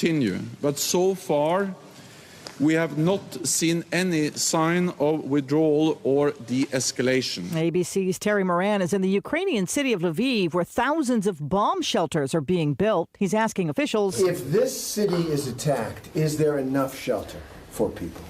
continue, but so far we have not seen any sign of withdrawal or de-escalation. ABC's Terry Moran is in the Ukrainian city of Lviv, where thousands of bomb shelters are being built. He's asking officials, if this city is attacked, is there enough shelter for people?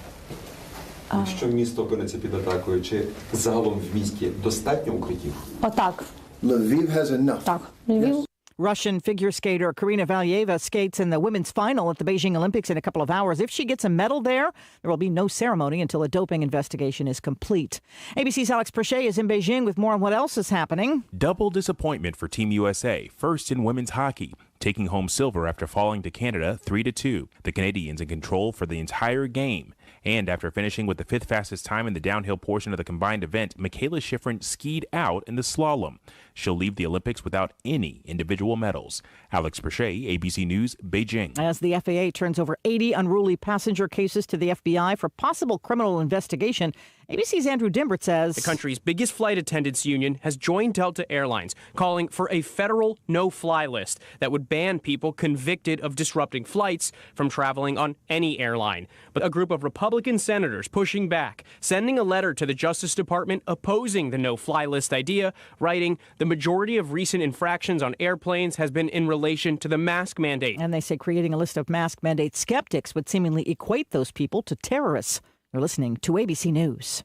Якщо місто опиниться під атакою, чи загалом в місті достатньо укриттів? Так. Lviv has enough. Так. Львів. Russian figure skater Karina Valieva skates in the women's final at the Beijing Olympics in a couple of hours. If she gets a medal there will be no ceremony until a doping investigation is complete. ABC's Alex Perchet is in Beijing with more on what else is happening. Double disappointment for Team USA, first in women's hockey, taking home silver after falling to Canada 3-2. The Canadians in control for the entire game. And after finishing with the fifth fastest time in the downhill portion of the combined event, Michaela Schifrin skied out in the slalom. She'll leave the Olympics without any individual medals. Alex Perchet, ABC News, Beijing. As the FAA turns over 80 unruly passenger cases to the FBI for possible criminal investigation, ABC's Andrew Dimbert says the country's biggest flight attendants union has joined Delta Airlines, calling for a federal no-fly list that would ban people convicted of disrupting flights from traveling on any airline. But a group of Republican senators pushing back, sending a letter to the Justice Department opposing the no-fly list idea, writing, the majority of recent infractions on airplanes has been in relation to the mask mandate. And they say creating a list of mask mandate skeptics would seemingly equate those people to terrorists. You're listening to ABC News.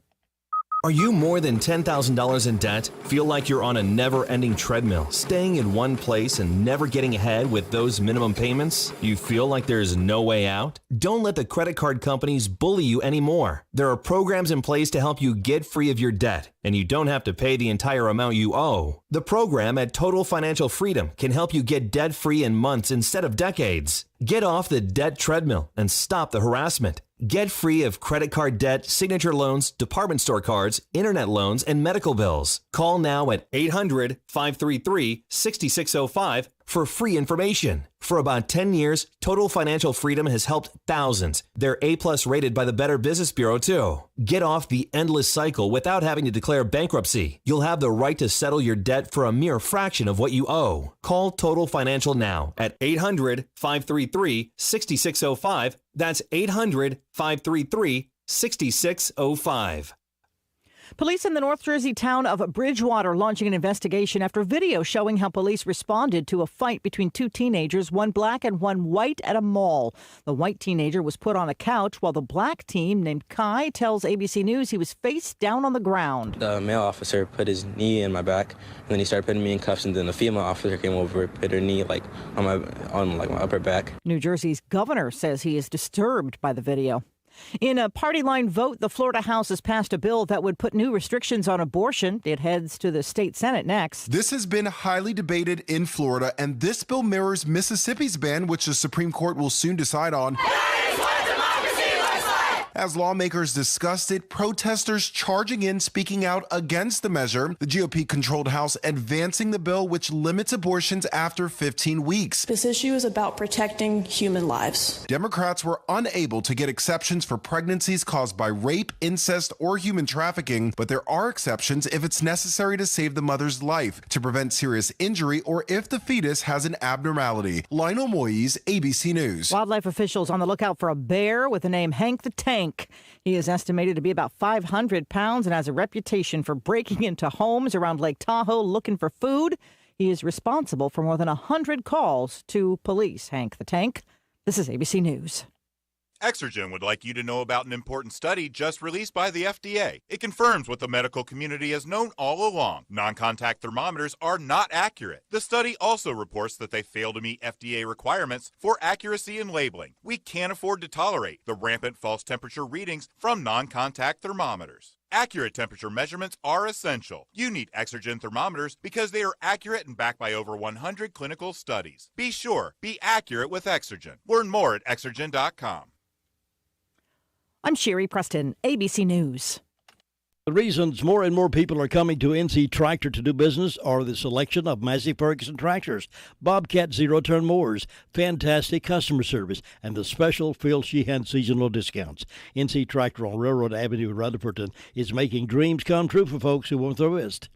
Are you more than $10,000 in debt? Feel like you're on a never-ending treadmill, staying in one place and never getting ahead with those minimum payments? Do you feel like there's no way out? Don't let the credit card companies bully you anymore. There are programs in place to help you get free of your debt, and you don't have to pay the entire amount you owe. The program at Total Financial Freedom can help you get debt-free in months instead of decades. Get off the debt treadmill and stop the harassment. Get free of credit card debt, signature loans, department store cards, internet loans, and medical bills. Call now at 800-533-6605 for free information. For about 10 years, Total Financial Freedom has helped thousands. They're A+ rated by the Better Business Bureau, too. Get off the endless cycle without having to declare bankruptcy. You'll have the right to settle your debt for a mere fraction of what you owe. Call Total Financial now at 800-533-6605. That's 800-533-6605. Police in the North Jersey town of Bridgewater launching an investigation after video showing how police responded to a fight between two teenagers, one black and one white, at a mall. The white teenager was put on a couch while the black teen named Kai tells ABC News he was face down on the ground. The male officer put his knee in my back, and then he started putting me in cuffs, and then the female officer came over, put her knee on my upper back. New Jersey's governor says he is disturbed by the video. In a party line vote, the Florida House has passed a bill that would put new restrictions on abortion. It heads to the state Senate next. This has been highly debated in Florida, and this bill mirrors Mississippi's ban, which the Supreme Court will soon decide on. As lawmakers discussed it, protesters charging in, speaking out against the measure. The GOP-controlled House advancing the bill, which limits abortions after 15 weeks. This issue is about protecting human lives. Democrats were unable to get exceptions for pregnancies caused by rape, incest, or human trafficking, but there are exceptions if it's necessary to save the mother's life, to prevent serious injury, or if the fetus has an abnormality. Lionel Moise, ABC News. Wildlife officials on the lookout for a bear with the name Hank the Tank. He is estimated to be about 500 pounds and has a reputation for breaking into homes around Lake Tahoe looking for food. He is responsible for more than 100 calls to police. Hank the Tank. This is ABC News. Exergen would like you to know about an important study just released by the FDA. It confirms what the medical community has known all along. Non-contact thermometers are not accurate. The study also reports that they fail to meet FDA requirements for accuracy in labeling. We can't afford to tolerate the rampant false temperature readings from non-contact thermometers. Accurate temperature measurements are essential. You need Exergen thermometers because they are accurate and backed by over 100 clinical studies. Be sure, be accurate with Exergen. Learn more at Exergen.com. I'm Sherry Preston, ABC News. The reasons more and more people are coming to NC Tractor to do business are the selection of Massey Ferguson tractors, Bobcat zero-turn mowers, fantastic customer service, and the special Phil Sheehan seasonal discounts. NC Tractor on Railroad Avenue in Rutherford is making dreams come true for folks who want the risk.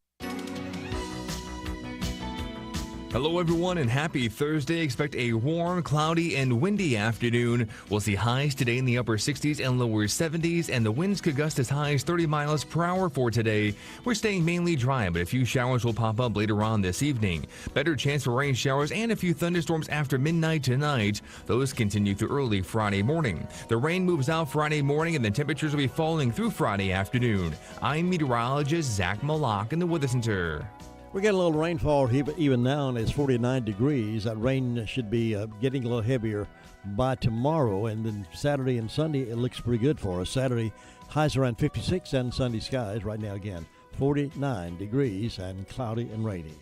Hello, everyone, and happy Thursday. Expect a warm, cloudy, and windy afternoon. We'll see highs today in the upper 60s and lower 70s, and the winds could gust as high as 30 miles per hour for today. We're staying mainly dry, but a few showers will pop up later on this evening. Better chance for rain showers and a few thunderstorms after midnight tonight. Those continue through early Friday morning. The rain moves out Friday morning, and the temperatures will be falling through Friday afternoon. I'm meteorologist Zach Malak in the Weather Center. We get a little rainfall even now, and it's 49 degrees. That rain should be getting a little heavier by tomorrow, and then Saturday and Sunday, it looks pretty good for us. Saturday, highs around 56, and Sunday skies right now again, 49 degrees and cloudy and rainy.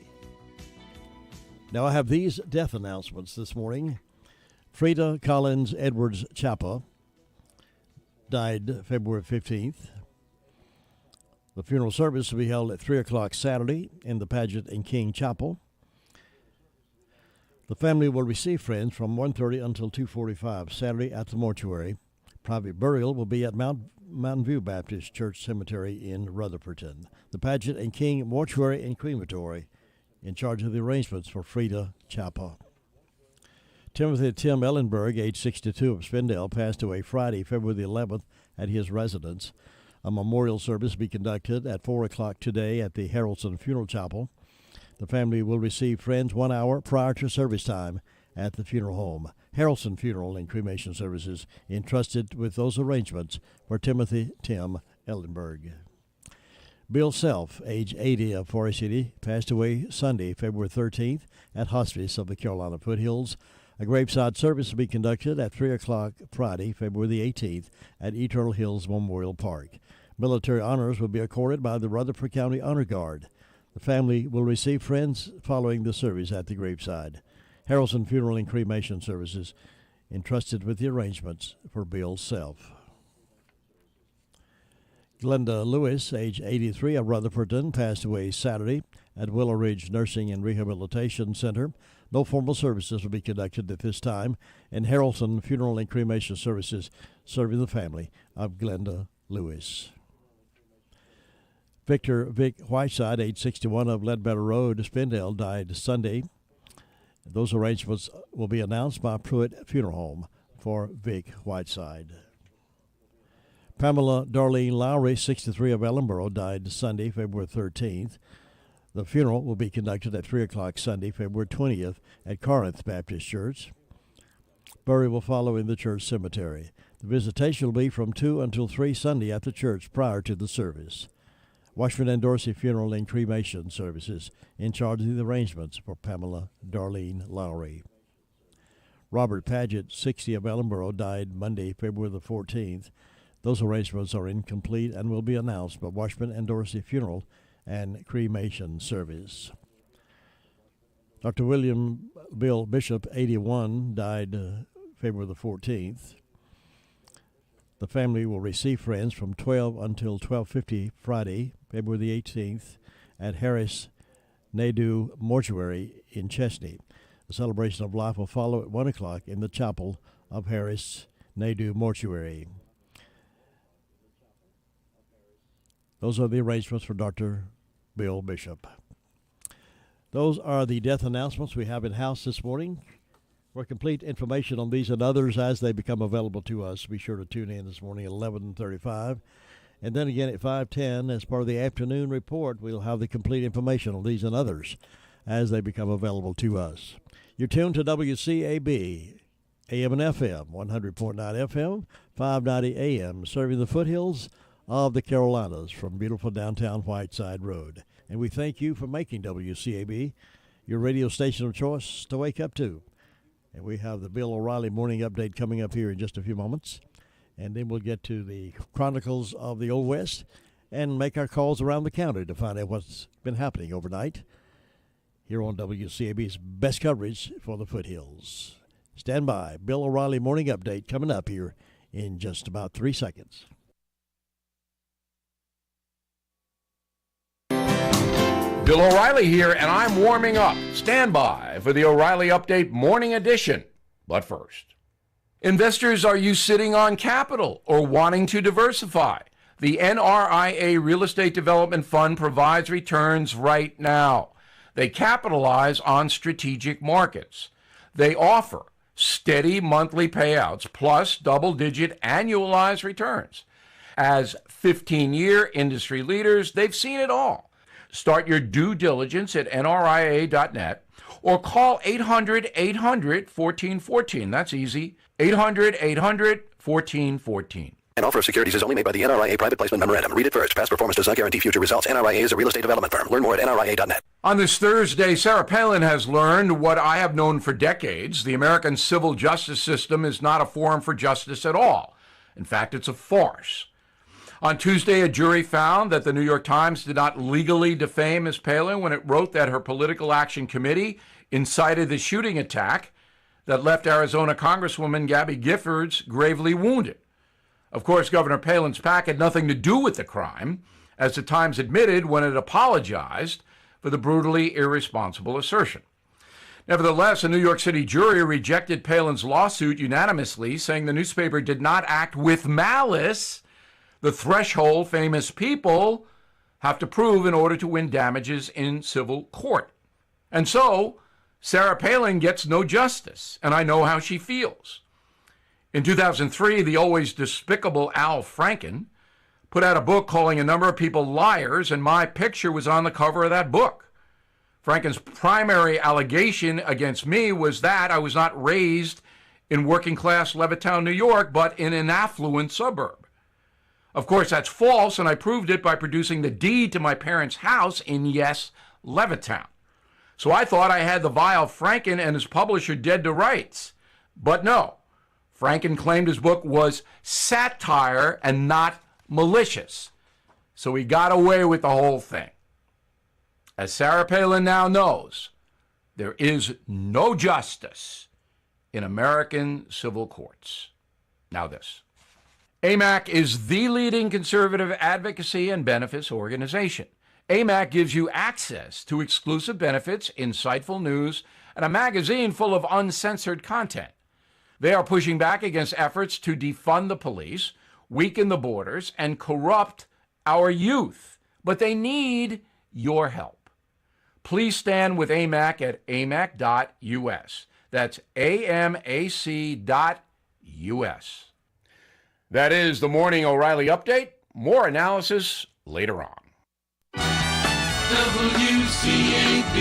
Now I have these death announcements this morning. Frida Collins Edwards Chapa died February 15th. The funeral service will be held at 3 o'clock Saturday in the Paget and King Chapel. The family will receive friends from 1:30 until 2:45 Saturday at the mortuary. Private burial will be at Mountain View Baptist Church Cemetery in Rutherfordton. The Paget and King Mortuary and Crematory in charge of the arrangements for Frida Chapa. Timothy Tim Ellenberg, age 62, of Spindale, passed away Friday, February the 11th, at his residence. A memorial service will be conducted at 4 o'clock today at the Harrelson Funeral Chapel. The family will receive friends 1 hour prior to service time at the funeral home. Harrelson Funeral and Cremation Services entrusted with those arrangements for Timothy Tim Ellenberg. Bill Self, age 80, of Forest City, passed away Sunday, February 13th, at Hospice of the Carolina Foothills. A graveside service will be conducted at 3 o'clock Friday, February the 18th, at Eternal Hills Memorial Park. Military honors will be accorded by the Rutherford County Honor Guard. The family will receive friends following the service at the graveside. Harrelson Funeral and Cremation Services entrusted with the arrangements for Bill Self. Glenda Lewis, age 83, of Rutherfordton, passed away Saturday at Willow Ridge Nursing and Rehabilitation Center. No formal services will be conducted at this time, and Harrelson Funeral and Cremation Services serving the family of Glenda Lewis. Victor Vic Whiteside, age 61, of Ledbetter Road, Spindale, died Sunday. Those arrangements will be announced by Pruitt Funeral Home for Vic Whiteside. Pamela Darlene Lowry, 63, of Ellenboro, died Sunday, February 13th. The funeral will be conducted at 3 o'clock Sunday, February 20th, at Corinth Baptist Church. Burial will follow in the church cemetery. The visitation will be from 2 until 3 Sunday at the church prior to the service. Washburn and Dorsey Funeral and Cremation Services in charge of the arrangements for Pamela Darlene Lowry. Robert Paget, 60, of Ellenboro, died Monday, February the 14th. Those arrangements are incomplete and will be announced by Washburn and Dorsey Funeral and Cremation Service. Dr. William Bill Bishop, 81, died February the 14th. The family will receive friends from 12 until 12:50 Friday, February the 18th, at Harris Nadu Mortuary in Chesney. The celebration of life will follow at 1 o'clock in the chapel of Harris Nadu Mortuary. Those are the arrangements for Dr. Bill Bishop. Those are the death announcements we have in-house this morning. For complete information on these and others as they become available to us, be sure to tune in this morning at 11:35. And then again at 5:10, as part of the afternoon report, we'll have the complete information on these and others as they become available to us. You're tuned to WCAB, AM and FM, 100.9 FM, 590 AM, serving the foothills of the Carolinas from beautiful downtown Whiteside Road. And we thank you for making WCAB your radio station of choice to wake up to. And we have the Bill O'Reilly Morning Update coming up here in just a few moments. And then we'll get to the Chronicles of the Old West and make our calls around the county to find out what's been happening overnight here on WCAB's best coverage for the foothills. Stand by. Bill O'Reilly Morning Update coming up here in just about 3 seconds. Bill O'Reilly here, and I'm warming up. Stand by for the O'Reilly Update Morning Edition. But first, investors, are you sitting on capital or wanting to diversify? The NRIA Real Estate Development Fund provides returns right now. They capitalize on strategic markets. They offer steady monthly payouts plus double-digit annualized returns. As 15-year industry leaders, they've seen it all. Start your due diligence at nria.net or call 800-800-1414. That's easy. 800-800-1414. An offer of securities is only made by the NRIA Private Placement Memorandum. Read it first. Past performance does not guarantee future results. NRIA is a real estate development firm. Learn more at nria.net. On this Thursday, Sarah Palin has learned what I have known for decades. The American civil justice system is not a forum for justice at all. In fact, it's a farce. On Tuesday, a jury found that the New York Times did not legally defame Ms. Palin when it wrote that her political action committee incited the shooting attack that left Arizona Congresswoman Gabby Giffords gravely wounded. Of course, Governor Palin's PAC had nothing to do with the crime, as the Times admitted when it apologized for the brutally irresponsible assertion. Nevertheless, a New York City jury rejected Palin's lawsuit unanimously, saying the newspaper did not act with malice, the threshold famous people have to prove in order to win damages in civil court. And so, Sarah Palin gets no justice, and I know how she feels. In 2003, the always despicable Al Franken put out a book calling a number of people liars, and my picture was on the cover of that book. Franken's primary allegation against me was that I was not raised in working-class Levittown, New York, but in an affluent suburb. Of course, that's false, and I proved it by producing the deed to my parents' house in, yes, Levittown. So I thought I had the vile Franken and his publisher dead to rights. But no. Franken claimed his book was satire and not malicious. So he got away with the whole thing. As Sarah Palin now knows, there is no justice in American civil courts. Now this. AMAC is the leading conservative advocacy and benefits organization. AMAC gives you access to exclusive benefits, insightful news, and a magazine full of uncensored content. They are pushing back against efforts to defund the police, weaken the borders, and corrupt our youth. But they need your help. Please stand with AMAC at amac.us. That's amac.us. That is the Morning O'Reilly Update. More analysis later on. WCAB,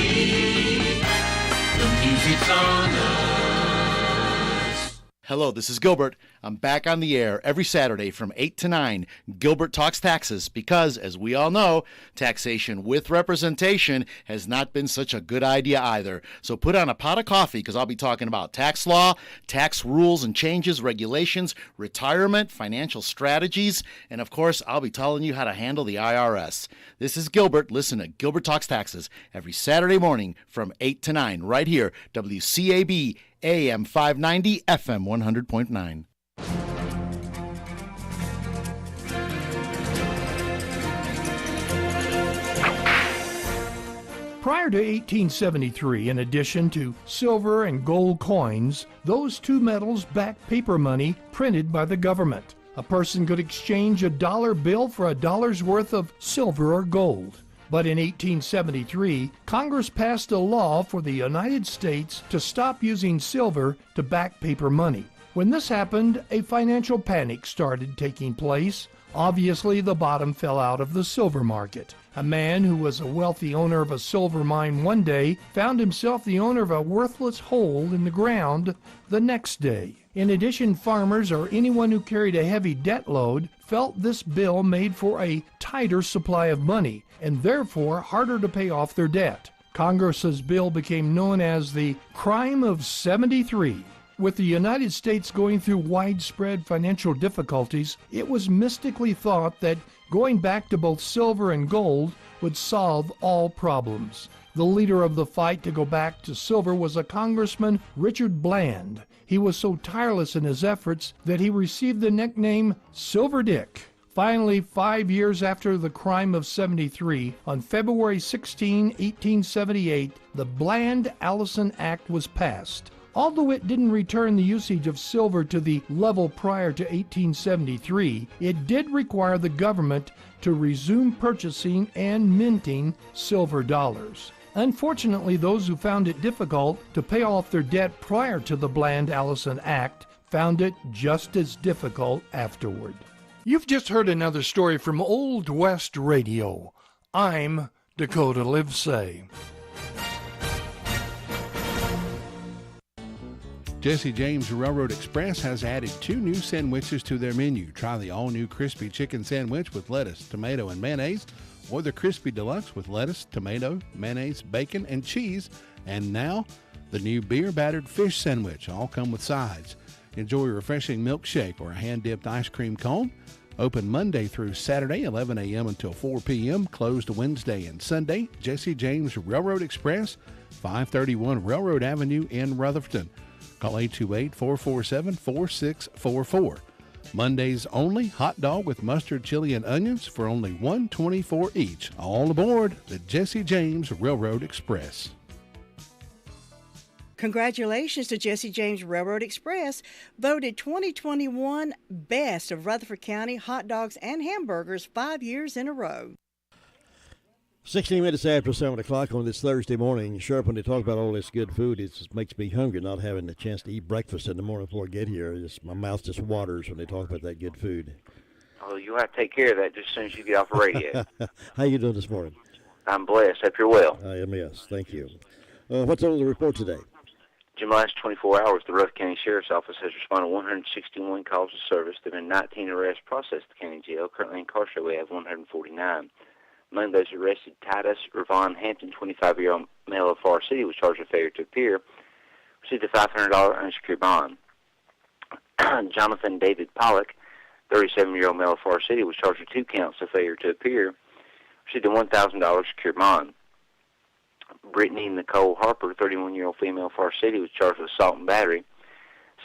the music's on us. Hello, this is Gilbert. I'm back on the air every Saturday from 8 to 9. Gilbert Talks Taxes because, as we all know, taxation with representation has not been such a good idea either. So put on a pot of coffee because I'll be talking about tax law, tax rules and changes, regulations, retirement, financial strategies, and of course, I'll be telling you how to handle the IRS. This is Gilbert. Listen to Gilbert Talks Taxes every Saturday morning from 8 to 9 right here, WCAB AM 590, FM 100.9. Prior to 1873, in addition to silver and gold coins, those two metals backed paper money printed by the government. A person could exchange a dollar bill for a dollar's worth of silver or gold. But in 1873, Congress passed a law for the United States to stop using silver to back paper money. When this happened, a financial panic started taking place. Obviously, the bottom fell out of the silver market. A man who was a wealthy owner of a silver mine one day found himself the owner of a worthless hole in the ground the next day. In addition, farmers or anyone who carried a heavy debt load felt this bill made for a tighter supply of money and therefore harder to pay off their debt. Congress's bill became known as the Crime of 73. With the United States going through widespread financial difficulties, it was mystically thought that going back to both silver and gold would solve all problems. The leader of the fight to go back to silver was a Congressman, Richard Bland. He was so tireless in his efforts that he received the nickname Silver Dick. Finally, 5 years after the crime of 73, on February 16, 1878, the Bland-Allison Act was passed. Although it didn't return the usage of silver to the level prior to 1873, it did require the government to resume purchasing and minting silver dollars. Unfortunately, those who found it difficult to pay off their debt prior to the Bland-Allison Act found it just as difficult afterward. You've just heard another story from Old West Radio. I'm Dakota Livesay. Jesse James Railroad Express has added 2 new sandwiches to their menu. Try the all-new crispy chicken sandwich with lettuce, tomato, and mayonnaise, or the crispy deluxe with lettuce, tomato, mayonnaise, bacon, and cheese. And now, the new beer-battered fish sandwich. All come with sides. Enjoy a refreshing milkshake or a hand-dipped ice cream cone. Open Monday through Saturday, 11 a.m. until 4 p.m. Closed Wednesday and Sunday. Jesse James Railroad Express, 531 Railroad Avenue in Rutherford. Call 828-447-4644. Mondays only, hot dog with mustard, chili, and onions for only $1.24 each. All aboard the Jesse James Railroad Express. Congratulations to Jesse James Railroad Express, voted 2021 Best of Rutherford County hot dogs and hamburgers 5 years in a row. 16 minutes after 7 o'clock on this Thursday morning. Sharp, when they talk about all this good food, it just makes me hungry not having the chance to eat breakfast in the morning before I get here. My mouth just waters when they talk about that good food. Oh, you'll have to take care of that just as soon as you get off the radio. How you doing this morning? I'm blessed. Hope you're well. I am, yes. Thank you. What's on the report today? In the last 24 hours, the Rutherford County Sheriff's Office has responded to 161 calls of service. There have been 19 arrests processed at the county jail. Currently incarcerated, we have 149. Among those arrested, Titus Ravon Hampton, 25-year-old male of Forest City, was charged with failure to appear, received a $500 unsecured bond. Jonathan David Pollock, 37-year-old male of Forest City, was charged with 2 counts of failure to appear, received a $1,000 secured bond. Brittany Nicole Harper, 31-year-old female of Forest City, was charged with assault and battery,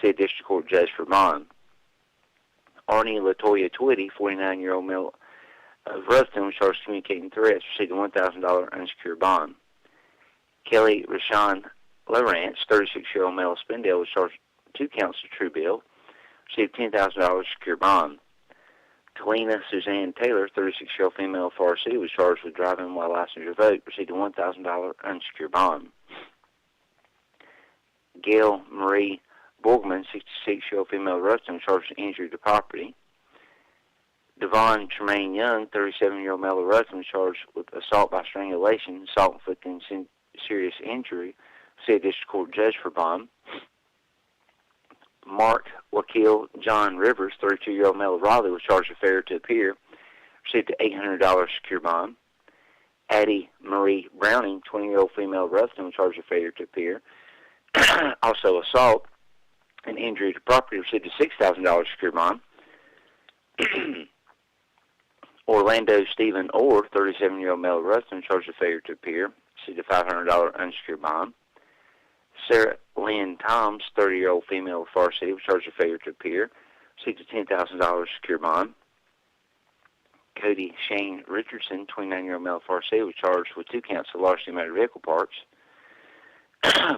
see a district court judge for bond. Arnie LaToya Twitty, 49-year-old male of Ruston, was charged with communicating threats, received a $1,000 unsecured bond. Kelly Rashawn Lawrence, 36-year-old male of Spindale, was charged with 2 counts of true bill, received $10,000 secured bond. Talina Suzanne Taylor, 36-year-old female of Forest City, was charged with driving while license revoked, received a $1,000 unsecured bond. Gail Marie Borgman, 66-year-old female of Ruston, was charged with injury to property. Devon Tremaine Young, 37-year-old male of Ruston, was charged with assault by strangulation, assault inflicting serious injury, see a district court judge for bond. Mark Wakil John Rivers, 32-year-old male of Raleigh, was charged with failure to appear, received an $800 secure bond. Addie Marie Browning, 20-year-old female of Ruston, was charged with failure to appear, also assault and injury to property, received a $6,000 secure bond. Orlando Stephen Orr, 37-year-old male of Ruston, charged with failure to appear, received a $500 unsecured bond. Sarah Lynn Toms, 30-year-old female of Forest City, was charged with failure to appear, received a $10,000 secure bond. Cody Shane Richardson, 29-year-old male of Forest City, was charged with 2 counts of larceny of motor vehicle parts.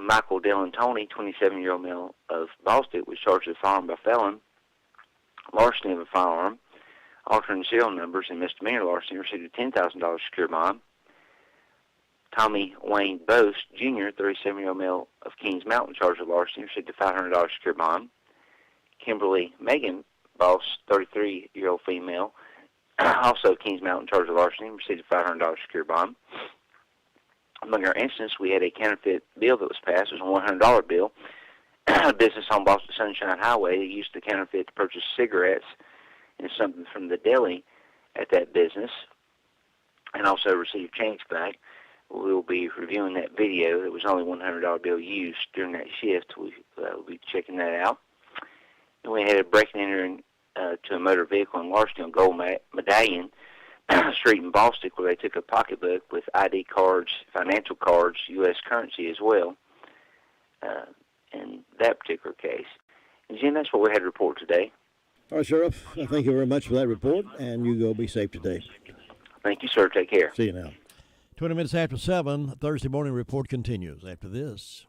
Michael Dillon Tony, 27-year-old male of Ballston, was charged with firearm by felon, larceny of a firearm, altering serial numbers, and misdemeanor larceny, received a $10,000 secure bond. Tommy Wayne Boast, Jr., 37-year-old male of Kings Mountain, charged with larceny, received a $500 secure bond. Kimberly Megan Boss, 33-year-old female, also Kings Mountain, charged with larceny, received a $500 secure bond. Among our incidents, we had a counterfeit bill that was passed. It was a $100 bill. A business on Boston Sunshine Highway. They used the counterfeit to purchase cigarettes and something from the deli at that business, and also received change back. We'll be reviewing that video. It was only $100 bill used during that shift. We'll be checking that out. And we had a break and entering to a motor vehicle in larceny on Gold Medallion Street in Boston, where they took a pocketbook with ID cards, financial cards, U.S. currency as well, in that particular case. And Jim, that's what we had to report today. All right, Sheriff, thank you very much for that report, and you go be safe today. Thank you, sir. Take care. See you now. 20 minutes after 7, Thursday morning report continues after this.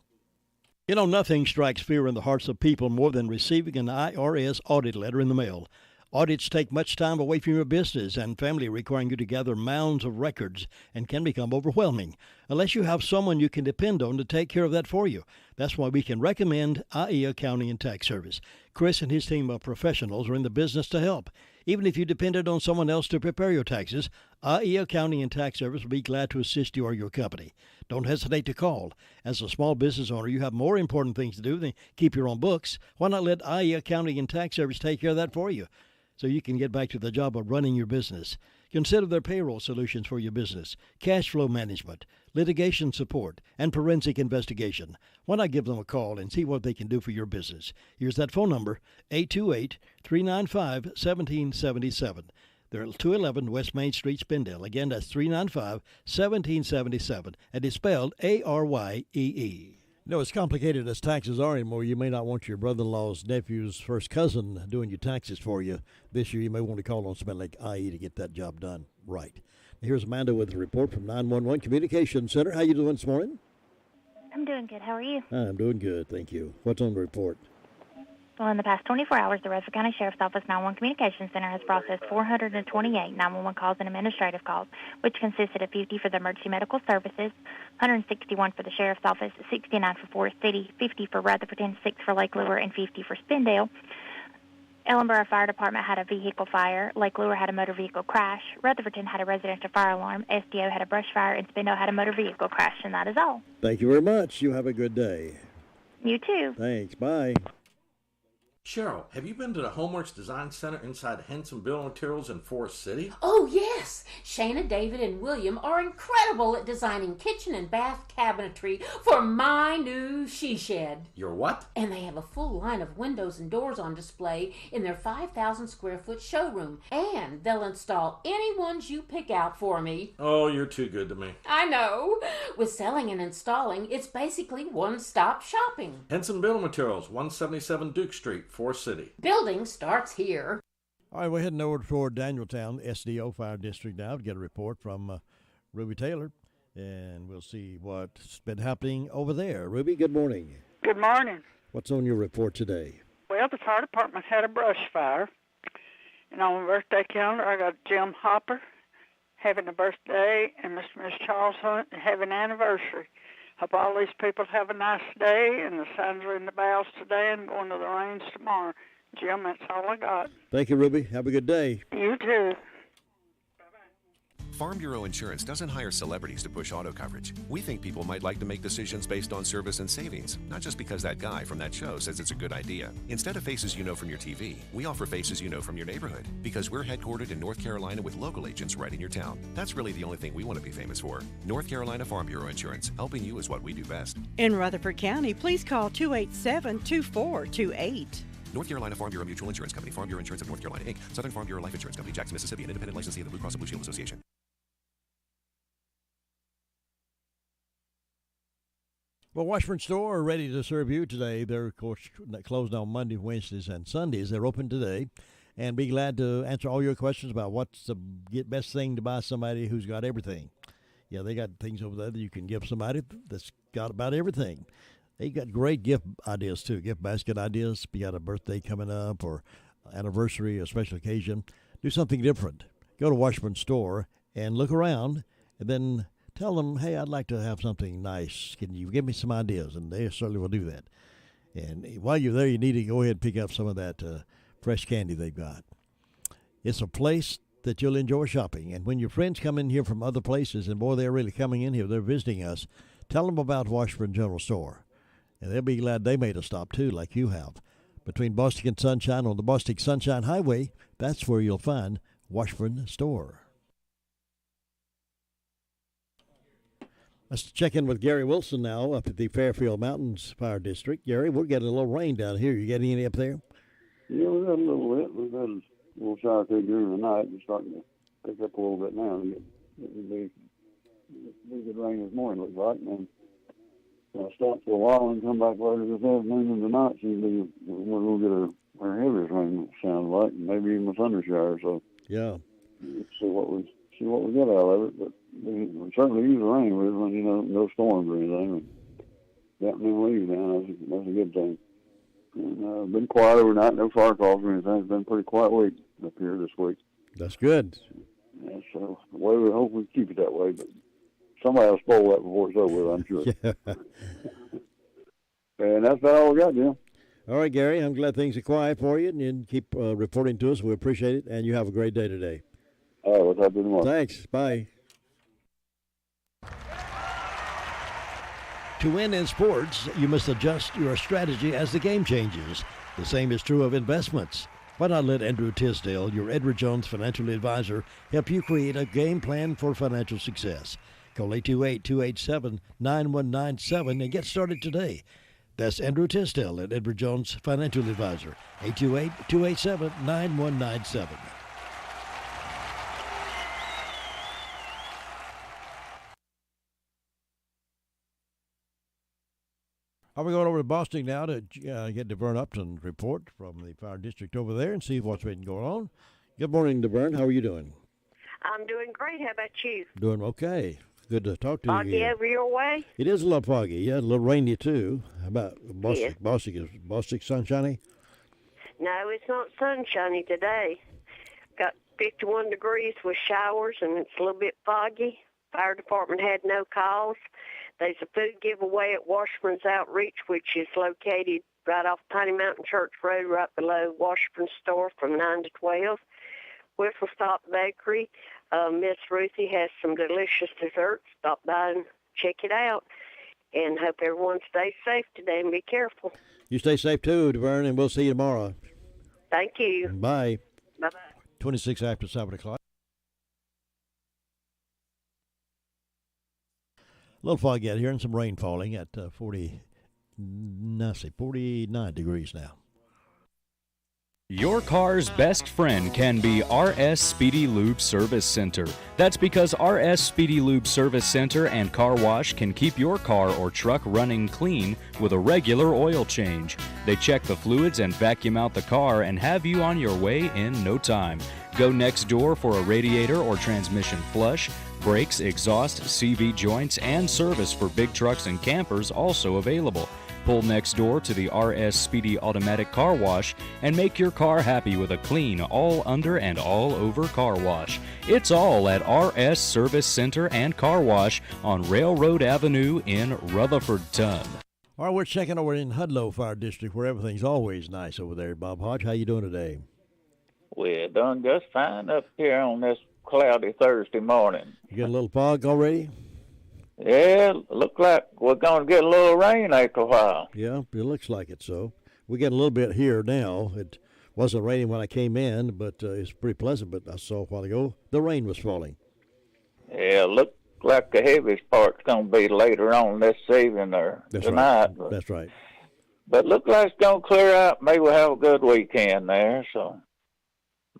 You know, nothing strikes fear in the hearts of people more than receiving an IRS audit letter in the mail. Audits take much time away from your business and family, requiring you to gather mounds of records and can become overwhelming unless you have someone you can depend on to take care of that for you. That's why we can recommend IE Accounting and Tax Service. Chris and his team of professionals are in the business to help. Even if you depended on someone else to prepare your taxes, IE Accounting and Tax Service will be glad to assist you or your company. Don't hesitate to call. As a small business owner, you have more important things to do than keep your own books. Why not let IE Accounting and Tax Service take care of that for you, so you can get back to the job of running your business? Consider their payroll solutions for your business, cash flow management, litigation support, and forensic investigation. Why not give them a call and see what they can do for your business? Here's that phone number, 828-395-1777. They're at 211 West Main Street, Spindale. Again, that's 395-1777, and it's spelled Aryee. No, as complicated as taxes are anymore, you may not want your brother-in-law's nephew's first cousin doing your taxes for you. This year, you may want to call on somebody like IE to get that job done right. Here's Amanda with a report from 911 Communications Center. How you doing this morning? I'm doing good. How are you? I'm doing good, thank you. What's on the report? Well, in the past 24 hours, the Rutherford County Sheriff's Office 911 Communications Center has processed 428 911 calls and administrative calls, which consisted of 50 for the emergency medical services, 161 for the Sheriff's Office, 69 for Forest City, 50 for Rutherford, 6 for Lake Lure, and 50 for Spindale. Ellenboro Fire Department had a vehicle fire. Lake Lure had a motor vehicle crash. Rutherfordton had a residential fire alarm. SDO had a brush fire, and Spindale had a motor vehicle crash, and that is all. Thank you very much. You have a good day. You too. Thanks. Bye. Cheryl, have you been to the Homeworks Design Center inside Henson Building Materials in Forest City? Oh, yes. Shana, David, and William are incredible at designing kitchen and bath cabinetry for my new she shed. Your what? And they have a full line of windows and doors on display in their 5,000 square foot showroom. And they'll install any ones you pick out for me. Oh, you're too good to me. I know. With selling and installing, it's basically one-stop shopping. Henson Building Materials, 177 Duke Street, Forest City. Building starts here. All right, we're heading over toward Danieltown, SDO Fire District now to get a report from Ruby Taylor, and we'll see what's been happening over there. Ruby, good morning. Good morning. What's on your report today? Well, the fire department had a brush fire, and on my birthday calendar, I got Jim Hopper having a birthday and Mr. and Miss Charles Hunt having an anniversary. Hope all these people have a nice day, and the suns are in the bows today and going to the rains tomorrow. Jim, that's all I got. Thank you, Ruby. Have a good day. You too. Farm Bureau Insurance doesn't hire celebrities to push auto coverage. We think people might like to make decisions based on service and savings, not just because that guy from that show says it's a good idea. Instead of faces you know from your TV, we offer faces you know from your neighborhood, because we're headquartered in North Carolina with local agents right in your town. That's really the only thing we want to be famous for. North Carolina Farm Bureau Insurance, helping you is what we do best. In Rutherford County, please call 287-2428. North Carolina Farm Bureau Mutual Insurance Company, Farm Bureau Insurance of North Carolina, Inc., Southern Farm Bureau Life Insurance Company, Jackson, Mississippi, an independent licensee of the Blue Cross and Blue Shield Association. Well, Washburn Store are ready to serve you today. They're, of course, closed on Monday, Wednesdays, and Sundays. They're open today, and be glad to answer all your questions about what's the best thing to buy somebody who's got everything. Yeah, they got things over there that you can give somebody that's got about everything. They got great gift ideas, too, gift basket ideas. If you got a birthday coming up or anniversary, a special occasion, do something different. Go to Washburn Store and look around, and then tell them, hey, I'd like to have something nice. Can you give me some ideas? And they certainly will do that. And while you're there, you need to go ahead and pick up some of that fresh candy they've got. It's a place that you'll enjoy shopping. And when your friends come in here from other places, and boy, they're really coming in here, they're visiting us, tell them about Washburn General Store. And they'll be glad they made a stop, too, like you have. Between Bostic and Sunshine on the Bostic Sunshine Highway, that's where you'll find Washburn Store. Let's check in with Gary Wilson now up at the Fairfield Mountains Fire District. Gary, we're getting a little rain down here. You getting any up there? Yeah, we got a little bit. We've had a little shower through during the night. It's starting to pick up a little bit now. It would be good rain this morning, looks like. And stop for a while and come back later this afternoon and tonight. Seems to be when we'll get our heaviest rain, sounds like, and maybe even a thunder shower. So yeah, let's see what we get out of it. But we certainly use the rain with it, no storms or anything. Getting them leaves down, that's a good thing. And, been quiet overnight, no fire calls or anything. It's been a pretty quiet week up here this week. That's good. Yeah, so well, we hope we keep it that way, but somebody will spoil that before it's over with, I'm sure. Yeah. And that's about all we got, Jim. All right, Gary, I'm glad things are quiet for you, and keep reporting to us. We appreciate it, and you have a great day today. All right, we'll talk to you tomorrow. Thanks. Bye. To win in sports, you must adjust your strategy as the game changes. The same is true of investments. Why not let Andrew Tisdale, your Edward Jones financial advisor, help you create a game plan for financial success? Call 828-287-9197 and get started today. That's Andrew Tisdale at Edward Jones Financial Advisor, 828-287-9197. Are we going over to Boston now to get DeVern Upton's report from the fire district over there and see what's been going on? Good morning, DeVern. How are you doing? I'm doing great. How about you? Doing okay. Good to talk to Foggy you. over your way? It is a little foggy, yeah, a little rainy too. How about Boston? Yes. Boston sunshiny? No, it's not sunshiny today. Got 51 degrees with showers, and it's a little bit foggy. Fire department had no calls. There's a food giveaway at Washburn's Outreach, which is located right off Piney Mountain Church Road, right below Washburn Store from 9 to 12. Whistle Stop Bakery. Miss Ruthie has some delicious desserts. Stop by and check it out. And hope everyone stays safe today and be careful. You stay safe too, DeVern, and we'll see you tomorrow. Thank you. Bye. Bye-bye. 26 after 7 o'clock. A little foggy out here and some rain falling at 49 degrees now. Your car's best friend can be RS Speedy Lube Service Center. That's because RS Speedy Lube Service Center and Car Wash can keep your car or truck running clean with a regular oil change. They check the fluids and vacuum out the car and have you on your way in no time. Go next door for a radiator or transmission flush, brakes, exhaust, CV joints, and service for big trucks and campers also available. Pull next door to the RS Speedy Automatic Car Wash and make your car happy with a clean, all under and all over car wash. It's all at RS Service Center and Car Wash on Railroad Avenue in Rutherfordton. All right, we're checking over in Hudlow Fire District where everything's always nice over there. Bob Hodge, how you doing today? We're doing just fine up here on this cloudy Thursday morning. You get a little fog already? Yeah, look like we're going to get a little rain after a while. Yeah, it looks like it so. We get a little bit here now. It wasn't raining when I came in, but it's pretty pleasant. But I saw a while ago the rain was falling. Yeah, look like the heaviest part's going to be later on this evening or tonight. Right. That's right. But look like it's going to clear out. Maybe we'll have a good weekend there, so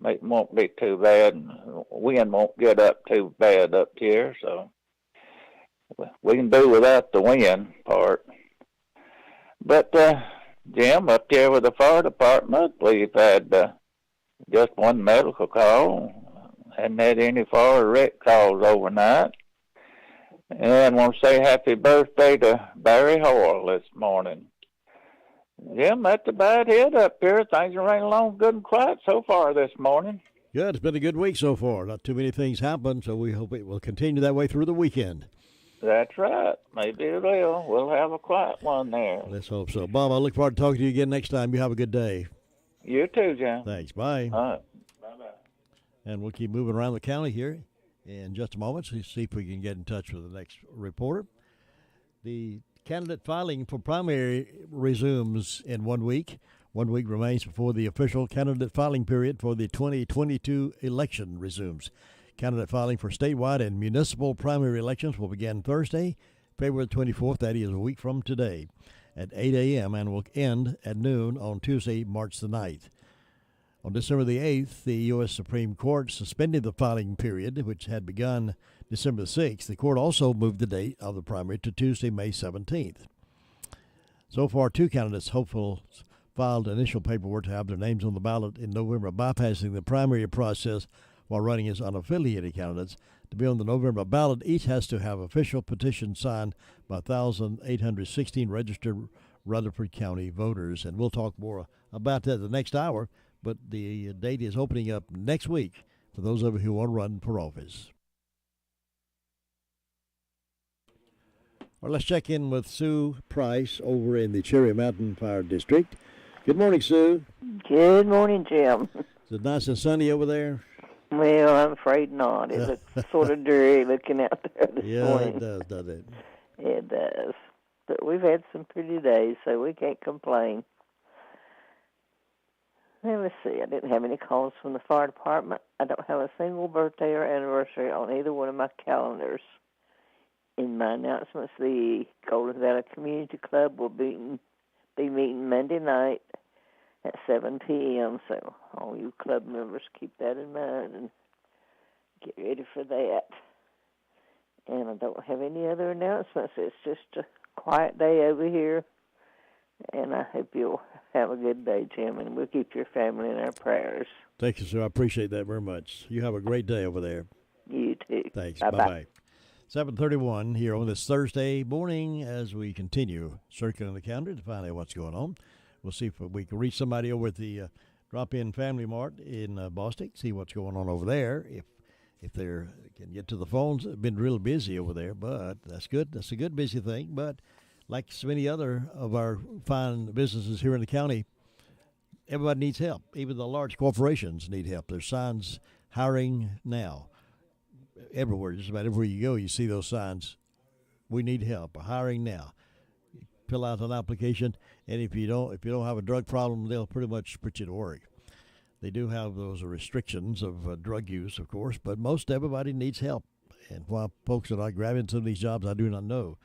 it won't be too bad. Wind won't get up too bad up here, so we can do without the wind part. But, Jim, up there with the fire department, we've had just one medical call. Hadn't had any fire wreck calls overnight. And want to say happy birthday to Barry Hoyle this morning. Jim, that's about it up here. Things are running along good and quiet so far this morning. Good. It's been a good week so far. Not too many things happen, so we hope it will continue that way through the weekend. That's right. Maybe it will. We'll have a quiet one there. Let's hope so. Bob, I look forward to talking to you again next time. You have a good day. You too, Jim. Thanks. Bye. All right. Bye-bye. And we'll keep moving around the county here in just a moment to see if we can get in touch with the next reporter. The candidate filing for primary resumes in 1 week. 1 week remains before the official candidate filing period for the 2022 election resumes. Candidate filing for statewide and municipal primary elections will begin Thursday, February 24th, that is a week from today, at 8 a.m. and will end at noon on Tuesday, March the 9th. On December the 8th, the U.S. Supreme Court suspended the filing period, which had begun December 6th. The court also moved the date of the primary to Tuesday, May 17th. So far, 2 candidates hopefuls filed initial paperwork to have their names on the ballot in November, bypassing the primary process while running as unaffiliated candidates. To be on the November ballot, each has to have official petitions signed by 1,816 registered Rutherford County voters. And we'll talk more about that the next hour, but the date is opening up next week for those of you who want to run for office. Well, let's check in with Sue Price over in the Cherry Mountain Fire District. Good morning, Sue. Good morning, Jim. Is it nice and sunny over there? Well, I'm afraid not. It looks sort of dreary looking out there this morning. Yeah, it does, doesn't it? It does. But we've had some pretty days, so we can't complain. Let me see. I didn't have any calls from the fire department. I don't have a single birthday or anniversary on either one of my calendars. In my announcements, the Golden Valley Community Club will be meeting Monday night at 7 p.m., so all you club members keep that in mind and get ready for that. And I don't have any other announcements. It's just a quiet day over here, and I hope you'll have a good day, Jim, and we'll keep your family in our prayers. Thank you, sir. I appreciate that very much. You have a great day over there. You too. Thanks. Bye-bye. Bye-bye. 7:31 here on this Thursday morning as we continue circling the calendar to find out what's going on. We'll see if we can reach somebody over at the Drop-In Family Mart in Boston, see what's going on over there. If they can get to the phones, it's been real busy over there, but that's good. That's a good busy thing. But like so many other of our fine businesses here in the county, everybody needs help. Even the large corporations need help. There's signs hiring now. Everywhere, just about everywhere you go, you see those signs. We need help. Hiring now. Fill out an application, and if you don't have a drug problem, they'll pretty much put you to work. They do have those restrictions of drug use, of course, but most everybody needs help. And why folks are not grabbing some of these jobs, I do not know.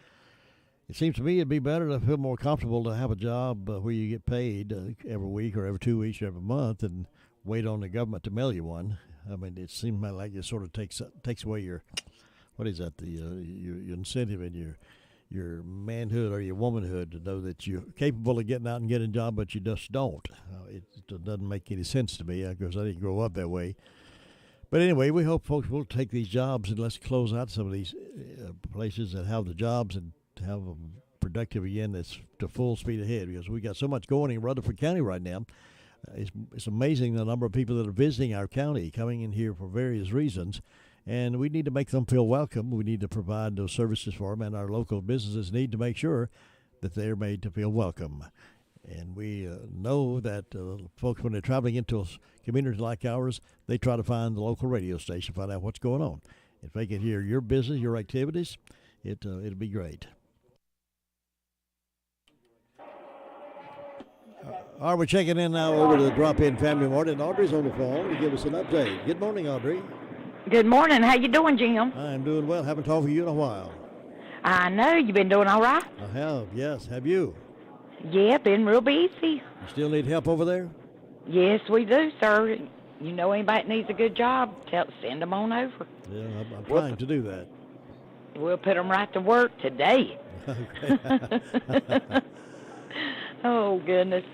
It seems to me it'd be better to feel more comfortable to have a job where you get paid every week or every 2 weeks or every month, and wait on the government to mail you one. I mean, it seems like it sort of takes away your, what is that, your incentive and your manhood or your womanhood to know that you're capable of getting out and getting a job, but you just don't. It doesn't make any sense to me because I didn't grow up that way. But anyway, we hope folks will take these jobs, and let's close out some of these places that have the jobs and have them productive again. That's to full speed ahead because we got so much going in Rutherford County right now. It's amazing the number of people that are visiting our county, coming in here for various reasons, and we need to make them feel welcome. We need to provide those services for them, and our local businesses need to make sure that they're made to feel welcome. And we know that folks, when they're traveling into a community like ours, they try to find the local radio station, find out what's going on. If they can hear your business, your activities, it'll be great. All right, we're checking in now over to the Drop-In Family Mart, and Audrey's on the phone to give us an update. Good morning, Audrey. Good morning. How you doing, Jim? I'm doing well. Haven't talked with you in a while. I know. You been doing all right? I have, yes. Have you? Yeah, been real busy. You still need help over there? Yes, we do, sir. You know anybody that needs a good job, send them on over. Yeah, I'm trying to do that. We'll put them right to work today. Oh, goodness.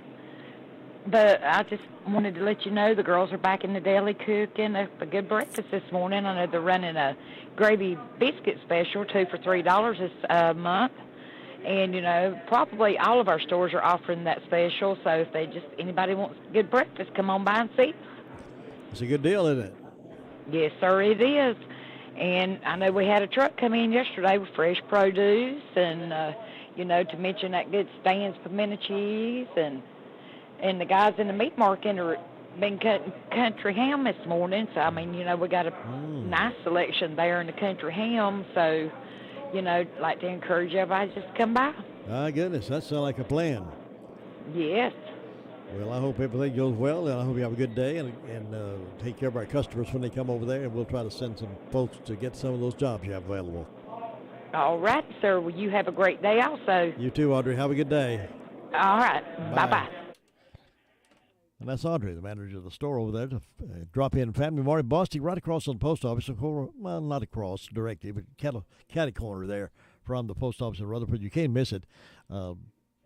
But I just wanted to let you know the girls are back in the deli cooking a good breakfast this morning. I know they're running a gravy biscuit special, 2 for $3 this month. And, you know, probably all of our stores are offering that special. So if anybody wants good breakfast, come on by and see. It's a good deal, isn't it? Yes, sir, it is. And I know we had a truck come in yesterday with fresh produce and, you know, to mention that good Stan's pimento cheese. And the guys in the meat market are been cutting country ham this morning. So, I mean, you know, we got a nice selection there in the country ham. So, you know, I'd like to encourage everybody just to come by. My goodness, that sounds like a plan. Yes. Well, I hope everything goes well, and I hope you have a good day and take care of our customers when they come over there, and we'll try to send some folks to get some of those jobs you have available. All right, sir. Well, you have a great day also. You too, Audrey. Have a good day. All right. Bye-bye. And that's Audrey, the manager of the store over there, to Drop-In Family Mart in Boston, right across from the post office. Well, not across directly, but catty corner there from the post office in Rutherford. You can't miss it.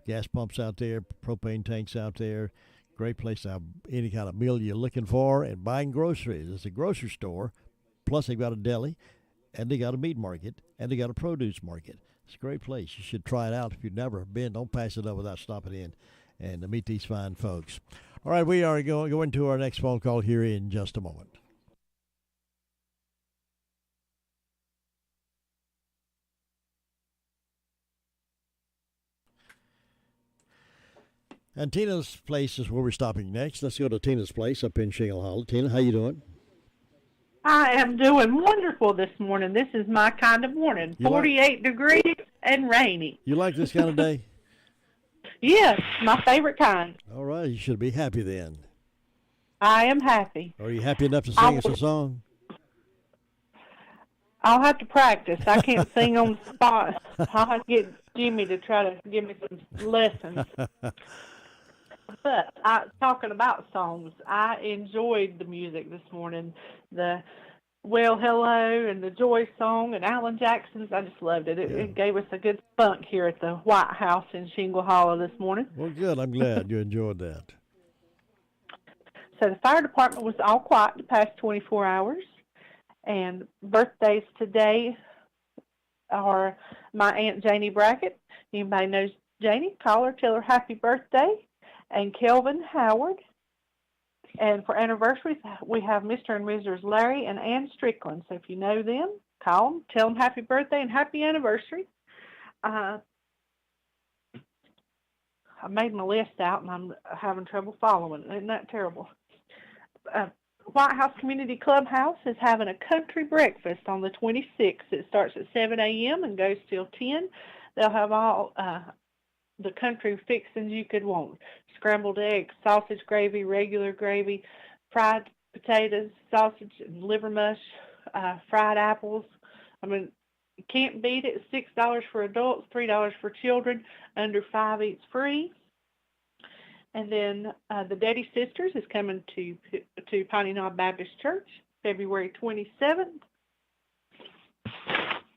Gas pumps out there, propane tanks out there. Great place to have any kind of meal you're looking for, and buying groceries. It's a grocery store, plus they've got a deli, and they got a meat market, and they got a produce market. It's a great place. You should try it out if you've never been. Don't pass it up without stopping in and to meet these fine folks. All right, we are going to our next phone call here in just a moment. And Tina's place is where we're stopping next. Let's go to Tina's place up in Shingle Hollow. Tina, how you doing? I am doing wonderful this morning. This is my kind of morning. 48 degrees and rainy. You like this kind of day? Yes, my favorite kind. All right, you should be happy then. I am happy. Are you happy enough to sing us a song? I'll have to practice. I can't sing on the spot. I'll have to get Jimmy to try to give me some lessons. But talking about songs, I enjoyed the music this morning. The Well Hello and the Joy song and Alan Jackson's. I just loved it. It gave us a good spunk here at the White House in Shingle Hollow this morning. Well, good. I'm glad you enjoyed that. So the fire department was all quiet the past 24 hours. And birthdays today are my Aunt Janie Brackett. Anybody knows Janie? Call her, tell her happy birthday. And Kelvin Howard. And for anniversaries, we have Mr. and Mrs. Larry and Ann Strickland. So if you know them, call them, tell them happy birthday and happy anniversary. I made my list out, and I'm having trouble following. Isn't that terrible? White House Community Clubhouse is having a country breakfast on the 26th. It starts at 7 a.m. and goes till 10. They'll have all the country fixings you could want. Scrambled eggs, sausage gravy, regular gravy, fried potatoes, sausage and liver mush, fried apples. I mean, you can't beat it. It's $6 for adults, $3 for children. Under 5 eats free. And then the Daddy Sisters is coming to Piney Knob Baptist Church February 27th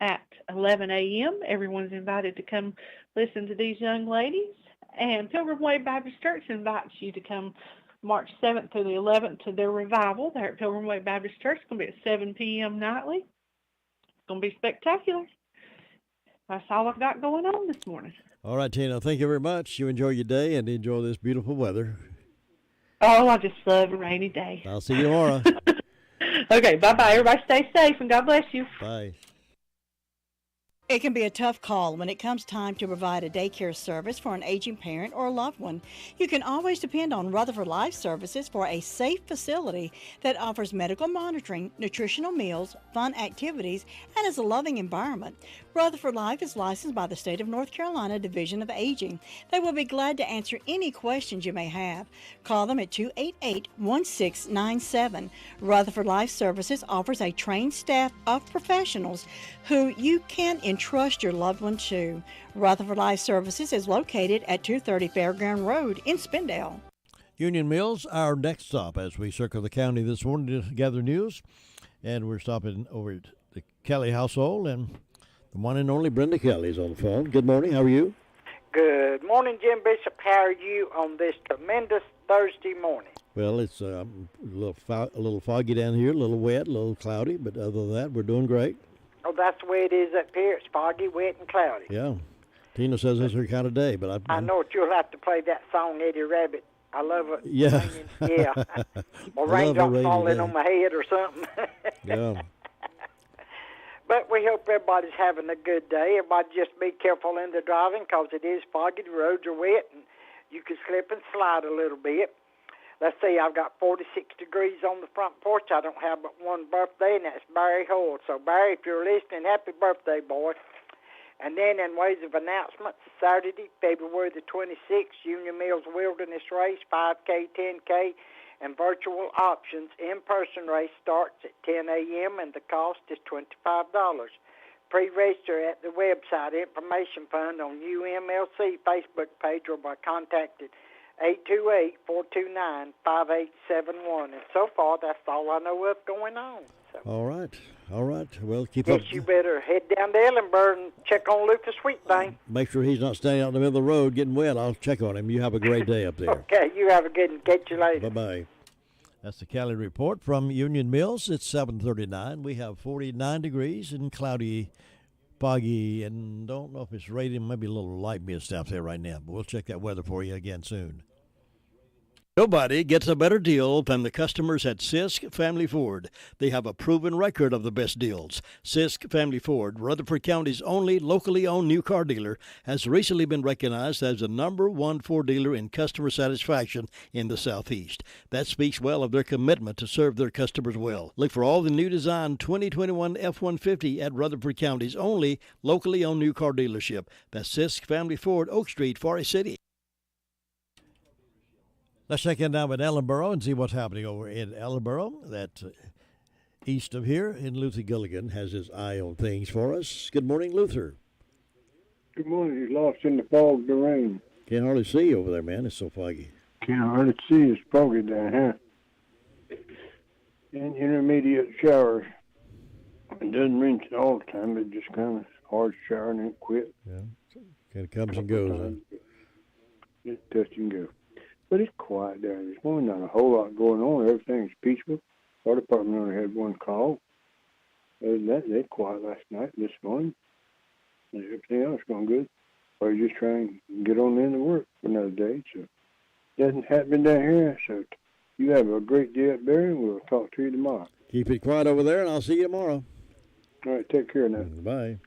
at 11 a.m. Everyone's invited to come listen to these young ladies. And Pilgrim Way Baptist Church invites you to come March 7th through the 11th to their revival there at Pilgrim Way Baptist Church. It's going to be at 7 p.m. nightly. It's going to be spectacular. That's all I've got going on this morning. All right, Tina, thank you very much. You enjoy your day and enjoy this beautiful weather. Oh, I just love a rainy day. I'll see you tomorrow. Okay, bye-bye. Everybody stay safe, and God bless you. Bye. It can be a tough call when it comes time to provide a daycare service for an aging parent or loved one. You can always depend on Rutherford Life Services for a safe facility that offers medical monitoring, nutritional meals, fun activities, and is a loving environment. Rutherford Life is licensed by the State of North Carolina Division of Aging. They will be glad to answer any questions you may have. Call them at 288-1697. Rutherford Life Services offers a trained staff of professionals who you can entrust your loved one to. Rutherford Life Services is located at 230 Fairground Road in Spindale. Union Mills, our next stop as we circle the county this morning to gather news. And we're stopping over at the Kelly household, and the one and only Brenda Kelly is on the phone. Good morning. How are you? Good morning, Jim Bishop. How are you on this tremendous Thursday morning? Well, it's a little foggy down here, a little wet, a little cloudy, but other than that, we're doing great. Oh, that's the way it is up here. It's foggy, wet, and cloudy. Yeah. Tina says it's her kind of day, but I know you'll have to play that song, Eddie Rabbit. I love it. Yeah. Yeah. Or raindrops falling on my head or something. Yeah. But we hope everybody's having a good day. Everybody just be careful in the driving because it is foggy. The roads are wet, and you can slip and slide a little bit. Let's see, I've got 46 degrees on the front porch. I don't have but one birthday, and that's Barry Hoyle. So, Barry, if you're listening, happy birthday, boy. And then in ways of announcements, Saturday, February the 26th, Union Mills Wilderness Race, 5K, 10K, and virtual options. In-person race starts at 10 a.m., and the cost is $25. Pre-register at the website Information Fund on UMLC Facebook page or by contacting 828-429-5871. And so far, that's all I know of going on. So. All right. Well, keep up. Guess you better head down to Ellenburg and check on Lucas Sweetbang. Make sure he's not standing out in the middle of the road getting wet. I'll check on him. You have a great day up there. Okay, you have a good one. Catch you later. Bye-bye. That's the Cali report from Union Mills. It's 7:39. We have 49 degrees and cloudy foggy, and don't know if it's raining. Maybe a little light mist out there right now, but we'll check that weather for you again soon. Nobody gets a better deal than the customers at Sisk Family Ford. They have a proven record of the best deals. Sisk Family Ford, Rutherford County's only locally owned new car dealer, has recently been recognized as the #1 Ford dealer in customer satisfaction in the Southeast. That speaks well of their commitment to serve their customers well. Look for all the new design 2021 F-150 at Rutherford County's only locally owned new car dealership. That's Sisk Family Ford, Oak Street, Forest City. Let's check in now with Ellenboro and see what's happening over in Ellenboro. That east of here, and Luther Gilligan has his eye on things for us. Good morning, Luther. Good morning. He's lost in the fog, the rain. Can't hardly see you over there, man. It's so foggy. Can't hardly see. It's foggy down here. And intermediate showers. It doesn't rain all the time. It just kind of hard shower and then quit. Yeah. Kind of comes and goes, huh? Just touch and go. But it's quiet down this morning. Not a whole lot going on. Everything's peaceful. Fire department only had one call. Other than that, they're quiet last night, this morning. And everything else going good. Or just trying to get on into work for another day. So it doesn't happen down here. So you have a great day up there, and we'll talk to you tomorrow. Keep it quiet over there, and I'll see you tomorrow. All right, take care now. Bye.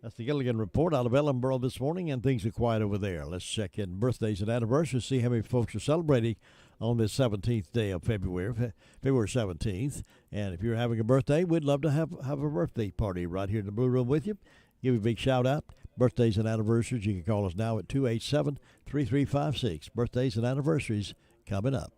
That's the Gilligan Report out of Ellenboro this morning, and things are quiet over there. Let's check in birthdays and anniversaries, see how many folks are celebrating on this 17th day of February 17th. And if you're having a birthday, we'd love to have a birthday party right here in the Blue Room with you. Give you a big shout out. Birthdays and anniversaries, you can call us now at 287-3356. Birthdays and anniversaries coming up.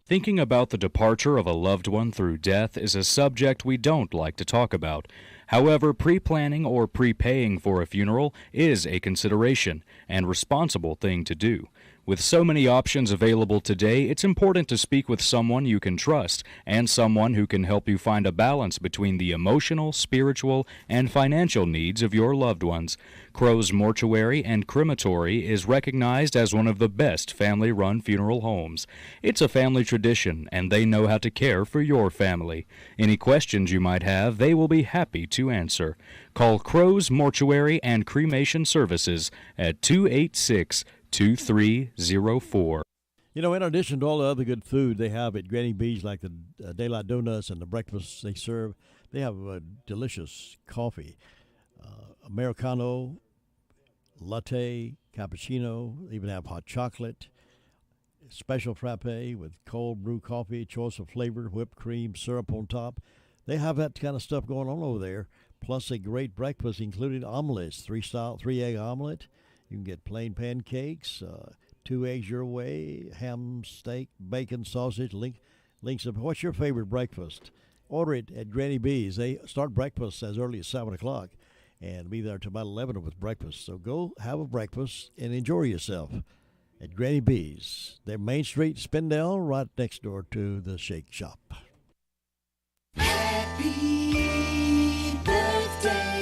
Thinking about the departure of a loved one through death is a subject we don't like to talk about. However, pre-planning or prepaying for a funeral is a consideration and responsible thing to do. With so many options available today, it's important to speak with someone you can trust and someone who can help you find a balance between the emotional, spiritual, and financial needs of your loved ones. Crow's Mortuary and Crematory is recognized as one of the best family-run funeral homes. It's a family tradition, and they know how to care for your family. Any questions you might have, they will be happy to answer. Call Crow's Mortuary and Cremation Services at 286-2304. You know, in addition to all the other good food they have at Granny B's, like the Daylight Donuts and the breakfasts they serve, they have delicious coffee. Americano, latte, cappuccino, even have hot chocolate, special frappe with cold brew coffee, choice of flavor, whipped cream, syrup on top. They have that kind of stuff going on over there, plus a great breakfast, including omelets, three-egg omelet. You can get plain pancakes, 2 eggs your way, ham, steak, bacon, sausage, links of. What's your favorite breakfast? Order it at Granny B's. They start breakfast as early as 7 o'clock and be there till about 11 with breakfast. So go have a breakfast and enjoy yourself at Granny B's. They're Main Street, Spindale, right next door to the Shake Shop. Happy birthday.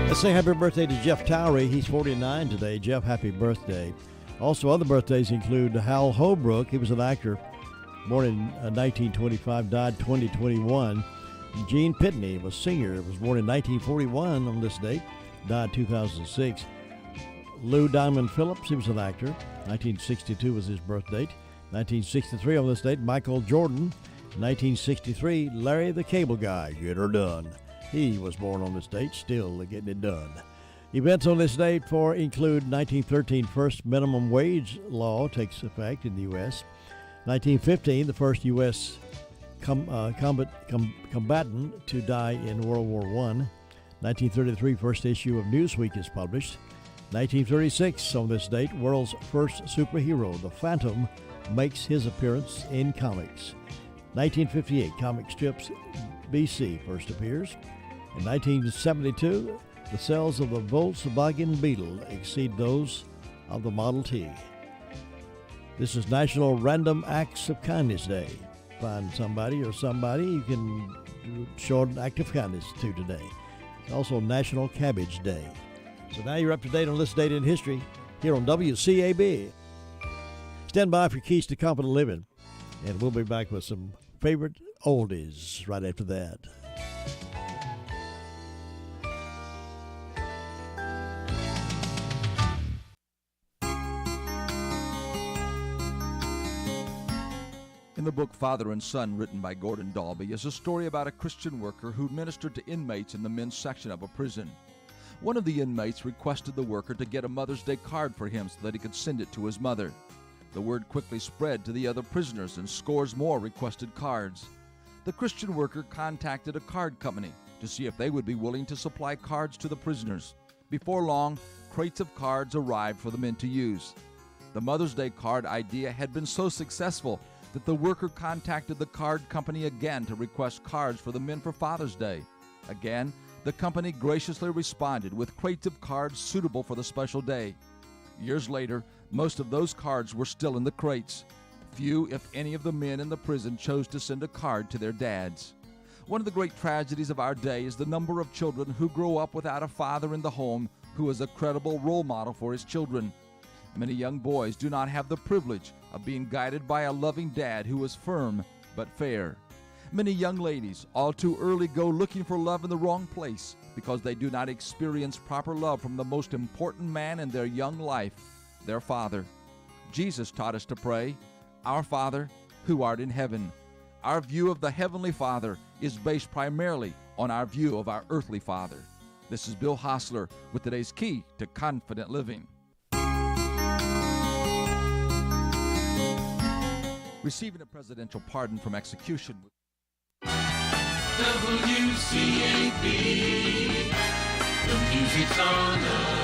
Let's say happy birthday to Jeff Towery. He's 49 today. Jeff, happy birthday. Also, other birthdays include Hal Holbrook. He was an actor, born in 1925, died 2021. Gene Pitney was a singer. Was born in 1941 on this date, died 2006. Lou Diamond Phillips, he was an actor. 1962 was his birth date. 1963 on this date, Michael Jordan. 1963, Larry the Cable Guy. Get her done. He was born on this date, still getting it done. Events on this date include 1913, first minimum wage law takes effect in the U.S. 1915, the first U.S. combatant to die in World War I. 1933, first issue of Newsweek is published. 1936, on this date, world's first superhero, the Phantom, makes his appearance in comics. 1958, comic strips BC first appears. In 1972, the sales of the Volkswagen Beetle exceed those of the Model T. This is National Random Acts of Kindness Day. find somebody or somebody you can show an act of kindness to today. It's also National Cabbage Day. So now you're up to date on this date in history here on WCAB. Stand by for your keys to confident living, and we'll be back with some favorite oldies right after that. In the book Father and Son, written by Gordon Dalby, is a story about a Christian worker who ministered to inmates in the men's section of a prison. One of the inmates requested the worker to get a Mother's Day card for him so that he could send it to his mother. The word quickly spread to the other prisoners, and scores more requested cards. The Christian worker contacted a card company to see if they would be willing to supply cards to the prisoners. Before long, crates of cards arrived for the men to use. The Mother's Day card idea had been so successful that the worker contacted the card company again to request cards for the men for Father's Day. Again, the company graciously responded with crates of cards suitable for the special day. Years later, most of those cards were still in the crates. Few, if any, of the men in the prison chose to send a card to their dads. One of the great tragedies of our day is the number of children who grow up without a father in the home who is a credible role model for his children. Many young boys do not have the privilege of being guided by a loving dad who is firm but fair. Many young ladies all too early go looking for love in the wrong place because they do not experience proper love from the most important man in their young life, their father. Jesus taught us to pray, "Our Father, who art in heaven." Our view of the Heavenly Father is based primarily on our view of our earthly father. This is Bill Hostler with today's Key to Confident Living. Receiving a presidential pardon from execution. WCAB, the music's on us.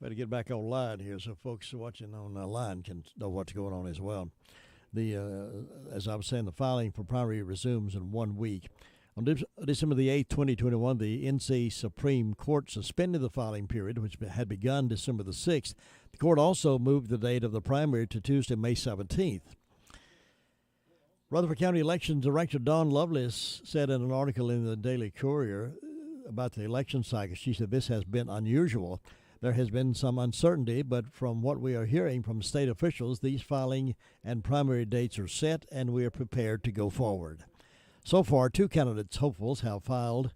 Better get back online here so folks watching online can know what's going on as well. As I was saying, the filing for primary resumes in 1 week. On December the 8th, 2021, the NC Supreme Court suspended the filing period, which had begun December the 6th. The court also moved the date of the primary to Tuesday, May 17th. Rutherford County Election Director Dawn Lovelace said in an article in the Daily Courier about the election cycle, she said this has been unusual. There has been some uncertainty, but from what we are hearing from state officials, these filing and primary dates are set, and we are prepared to go forward. So far, 2 candidates hopefuls have filed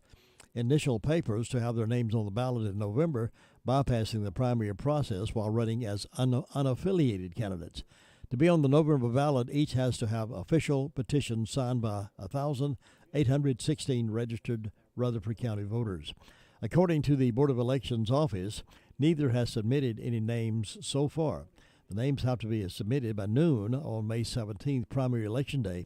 initial papers to have their names on the ballot in November, bypassing the primary process while running as unaffiliated candidates. To be on the November ballot, each has to have official petitions signed by 1,816 registered Rutherford County voters. According to the Board of Elections office, neither has submitted any names so far. The names have to be submitted by noon on May 17th, primary election day,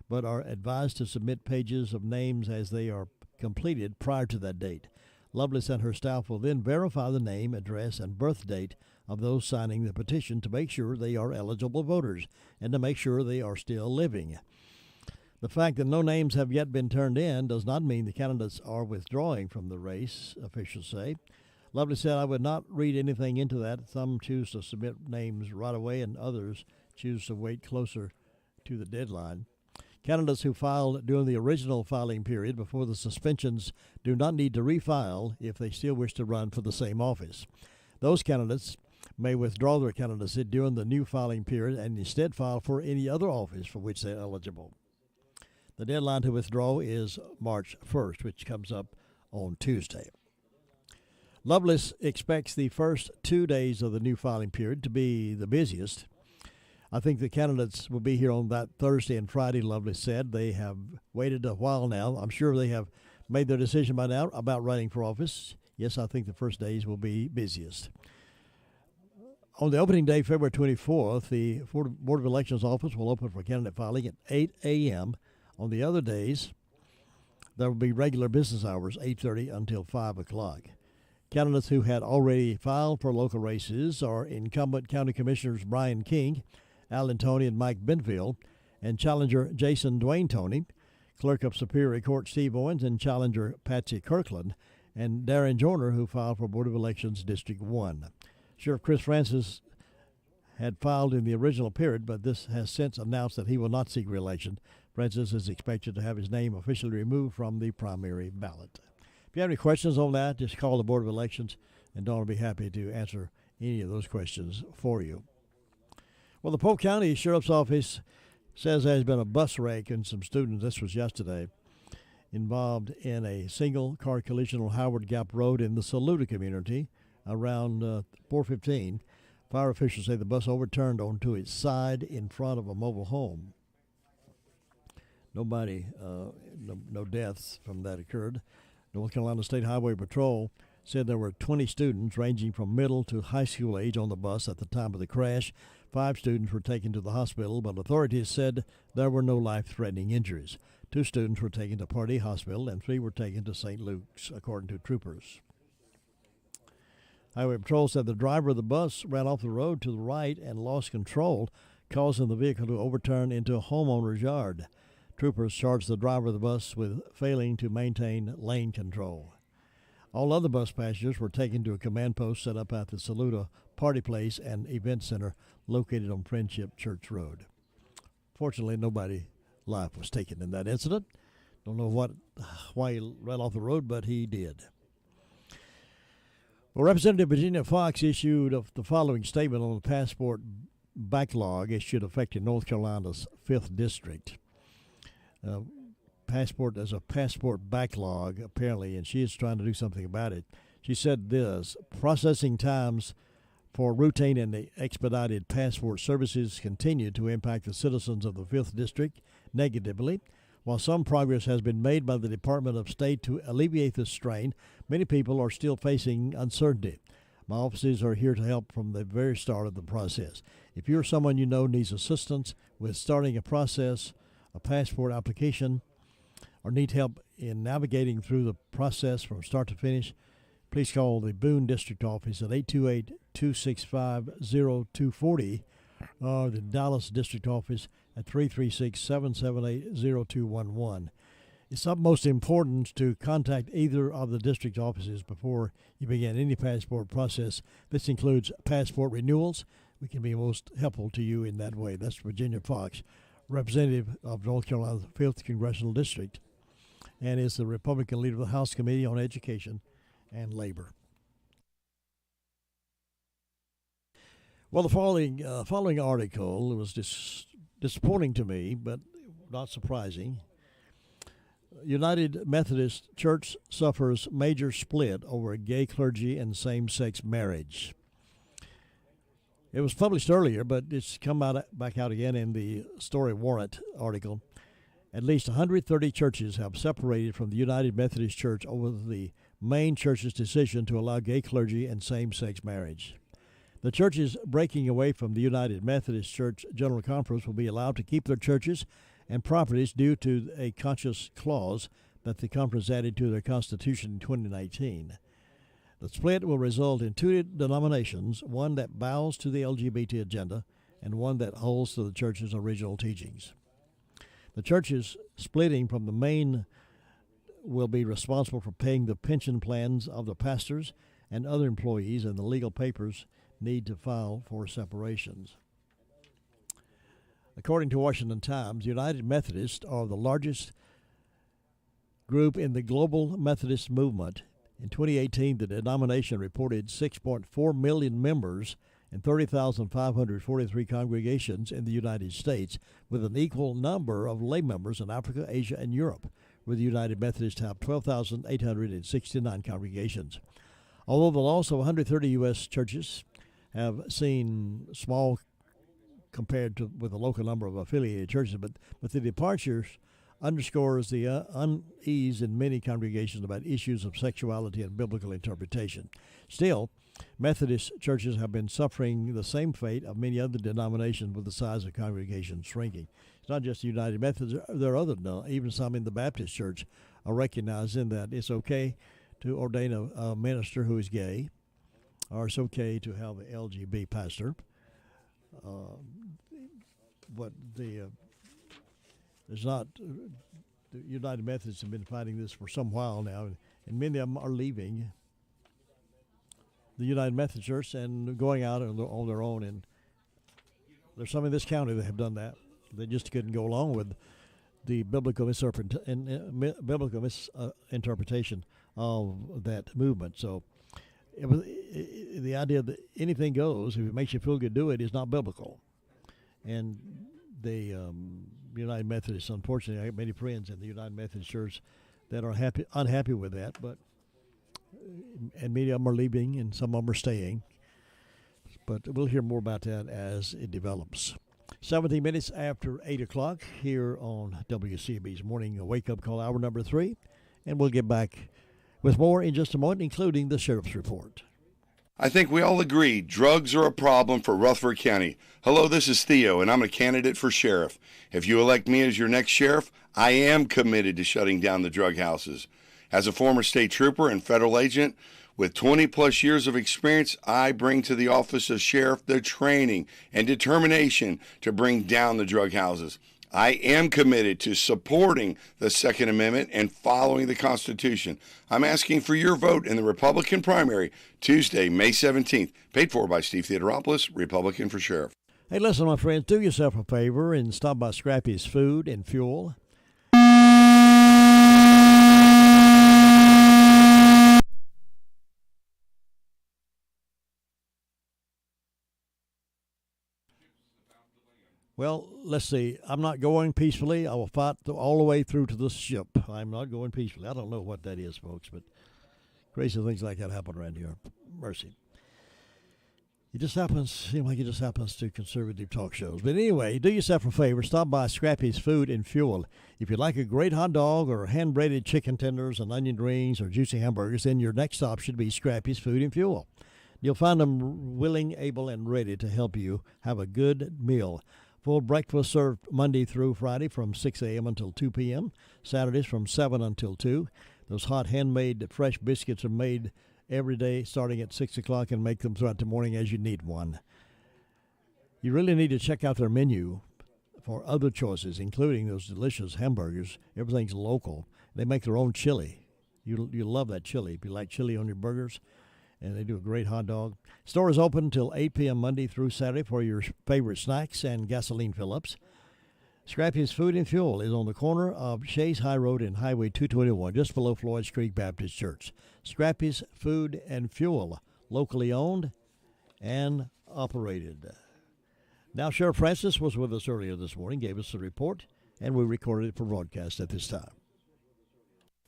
but are advised to submit pages of names as they are completed prior to that date. Lovelace and her staff will then verify the name, address, and birth date of those signing the petition to make sure they are eligible voters and to make sure they are still living. The fact that no names have yet been turned in does not mean the candidates are withdrawing from the race, officials say. Lovelace said, I would not read anything into that. Some choose to submit names right away and others choose to wait closer to the deadline. Candidates who filed during the original filing period before the suspensions do not need to refile if they still wish to run for the same office. Those candidates may withdraw their candidacy during the new filing period and instead file for any other office for which they're eligible. The deadline to withdraw is March 1st, which comes up on Tuesday. Lovelace expects the first 2 days of the new filing period to be the busiest. I think the candidates will be here on that Thursday and Friday, Lovelace said. They have waited a while now. I'm sure they have made their decision by now about running for office. Yes, I think the first days will be busiest. On the opening day, February 24th, the Board of Elections office will open for candidate filing at 8 a.m. On the other days, there will be regular business hours, 8:30 until 5 o'clock. Candidates who had already filed for local races are incumbent County Commissioners Brian King, Alan Toney, and Mike Benfield, and challenger Jason Dwayne Toney, Clerk of Superior Court Steve Owens, and challenger Patsy Kirkland, and Darren Joyner, who filed for Board of Elections District 1. Sheriff Chris Francis had filed in the original period, but this has since announced that he will not seek re-election. Francis is expected to have his name officially removed from the primary ballot. If you have any questions on that, just call the Board of Elections, and Dawn will be happy to answer any of those questions for you. Well, the Polk County Sheriff's Office says there's been a bus wreck and some students, this was yesterday, involved in a single-car collision on Howard Gap Road in the Saluda community around 4:15. Fire officials say the bus overturned onto its side in front of a mobile home. Nobody, no deaths from that occurred. North Carolina State Highway Patrol said there were 20 students ranging from middle to high school age on the bus at the time of the crash. 5 students were taken to the hospital, but authorities said there were no life-threatening injuries. 2 students were taken to Pardee Hospital, and 3 were taken to St. Luke's, according to troopers. Highway Patrol said the driver of the bus ran off the road to the right and lost control, causing the vehicle to overturn into a homeowner's yard. Troopers charged the driver of the bus with failing to maintain lane control. All other bus passengers were taken to a command post set up at the Saluda Party Place and Event Center located on Friendship Church Road. Fortunately, nobody's life was taken in that incident. Don't know why he ran off the road, but he did. Well, Representative Virginia Fox issued the following statement on the passport backlog issued affecting North Carolina's 5th District. There's a passport backlog, apparently, and she is trying to do something about it. She said this: processing times for routine and expedited passport services continue to impact the citizens of the 5th District negatively. While some progress has been made by the Department of State to alleviate this strain, many people are still facing uncertainty. My offices are here to help from the very start of the process. If you're someone you know needs assistance with starting a process, a passport application, or need help in navigating through the process from start to finish, please call the Boone District Office at 828-265-0240 or the Dallas District Office at 336-778-0211. It's utmost important to contact either of the district offices before you begin any passport process. This includes passport renewals. We can be most helpful to you in that way. That's Virginia Fox, representative of North Carolina's 5th Congressional District, and is the Republican leader of the House Committee on Education and Labor. Well, the following article was disappointing to me, but not surprising. United Methodist Church suffers major split over gay clergy and same-sex marriage. It was published earlier, but it's come back out again in the Story Warrant article. At least 130 churches have separated from the United Methodist Church over the main church's decision to allow gay clergy and same-sex marriage. The churches breaking away from the United Methodist Church General Conference will be allowed to keep their churches and properties due to a conscience clause that the conference added to their constitution in 2019. The split will result in two denominations, one that bows to the LGBT agenda and one that holds to the church's original teachings. The churches splitting from the main will be responsible for paying the pension plans of the pastors and other employees, and the legal papers need to file for separations. According to Washington Times, United Methodists are the largest group in the global Methodist movement. In 2018, the denomination reported 6.4 million members and 30,543 congregations in the United States, with an equal number of lay members in Africa, Asia, and Europe, where the United Methodists have 12,869 congregations. Although the loss of 130 U.S. churches have seen small compared to with the local number of affiliated churches, but the departures underscores the unease in many congregations about issues of sexuality and biblical interpretation. Still, Methodist churches have been suffering the same fate of many other denominations, with the size of congregations shrinking. It's not just the United Methodists. There are other, even some in the Baptist church are recognizing that it's okay to ordain a minister who is gay, or it's okay to have an LGBT pastor. But there's not. The United Methodists have been fighting this for some while now, and many of them are leaving the United Methodist Church and going out on their own. And there's some in this county that have done that. They just couldn't go along with the biblical misinterpretation of that movement. So the idea that anything goes, if it makes you feel good, do it, is not biblical. And the United Methodists, unfortunately, I have many friends in the United Methodist Church that are unhappy with that, and many of them are leaving and some of them are staying. But we'll hear more about that as it develops. 17 minutes after 8 o'clock here on WCAB's Morning Wake Up Call, hour number 3. And we'll get back with more in just a moment, including the Sheriff's Report. I think we all agree drugs are a problem for Rutherford County. Hello, this is Theo, and I'm a candidate for sheriff. If you elect me as your next sheriff, I am committed to shutting down the drug houses. As a former state trooper and federal agent with 20-plus years of experience, I bring to the office of sheriff the training and determination to bring down the drug houses. I am committed to supporting the Second Amendment and following the Constitution. I'm asking for your vote in the Republican primary Tuesday, May 17th. Paid for by Steve Theodoropoulos, Republican for Sheriff. Hey, listen, my friends, do yourself a favor and stop by Scrappy's Food and Fuel. Well, let's see. I'm not going peacefully. I will fight all the way through to the ship. I'm not going peacefully. I don't know what that is, folks, but crazy things like that happen around here. Mercy. It just happens, seems like it just happens to conservative talk shows. But anyway, do yourself a favor. Stop by Scrappy's Food and Fuel. If you like a great hot dog or hand-braided chicken tenders and onion rings or juicy hamburgers, then your next stop should be Scrappy's Food and Fuel. You'll find them willing, able, and ready to help you have a good meal. Full breakfast served Monday through Friday from 6 a.m. until 2 p.m., Saturdays from 7 until 2. Those hot handmade fresh biscuits are made every day starting at 6 o'clock and make them throughout the morning as you need one. You really need to check out their menu for other choices, including those delicious hamburgers. Everything's local. They make their own chili. You'll love that chili if you like chili on your burgers. And they do a great hot dog. Store is open until 8 p.m. Monday through Saturday for your favorite snacks and gasoline fill-ups. Scrappy's Food and Fuel is on the corner of Shays High Road and Highway 221, just below Floyd's Creek Baptist Church. Scrappy's Food and Fuel, locally owned and operated. Now, Sheriff Francis was with us earlier this morning, gave us a report, and we recorded it for broadcast at this time.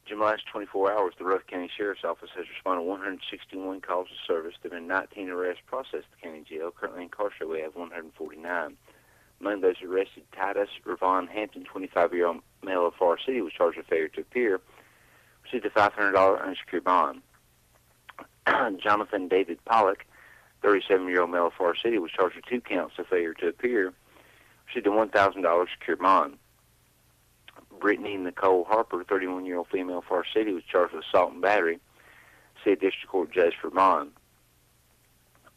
In the last 24 hours, the Rutherford County Sheriff's Office has responded to 161 calls of service. There have been 19 arrests processed at the county jail. Currently incarcerated, we have 149. Among those arrested, Titus Ravon Hampton, 25-year-old male of Forest City, was charged with failure to appear, received a $500 unsecured bond. Jonathan David Pollock, 37-year-old male of Forest City, was charged with 2 counts of failure to appear, received a $1,000 secured bond. Brittany Nicole Harper, 31-year-old female of Forest City, was charged with assault and battery, see a district court judge for bond.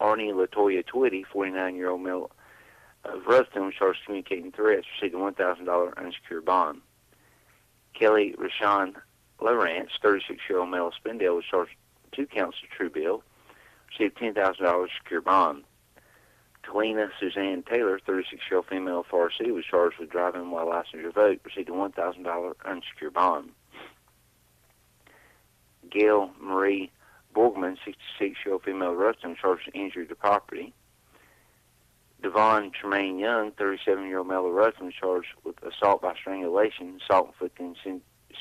Arnie LaToya Twitty, 49-year-old male of Ruston, was charged with communicating threats, received a $1,000 unsecured bond. Kelly Rashawn Lawrence, 36-year-old male of Spindale, was charged with 2 counts of true bill, received $10,000 secured bond. Talina Suzanne Taylor, 36-year-old female of Forest City, was charged with driving while licensed revoked, received a $1,000 unsecured bond. Gail Marie Borgman, 66-year-old female of Ruston, was charged with injury to property. Devon Tremaine Young, 37-year-old male of Ruston, was charged with assault by strangulation, assault inflicting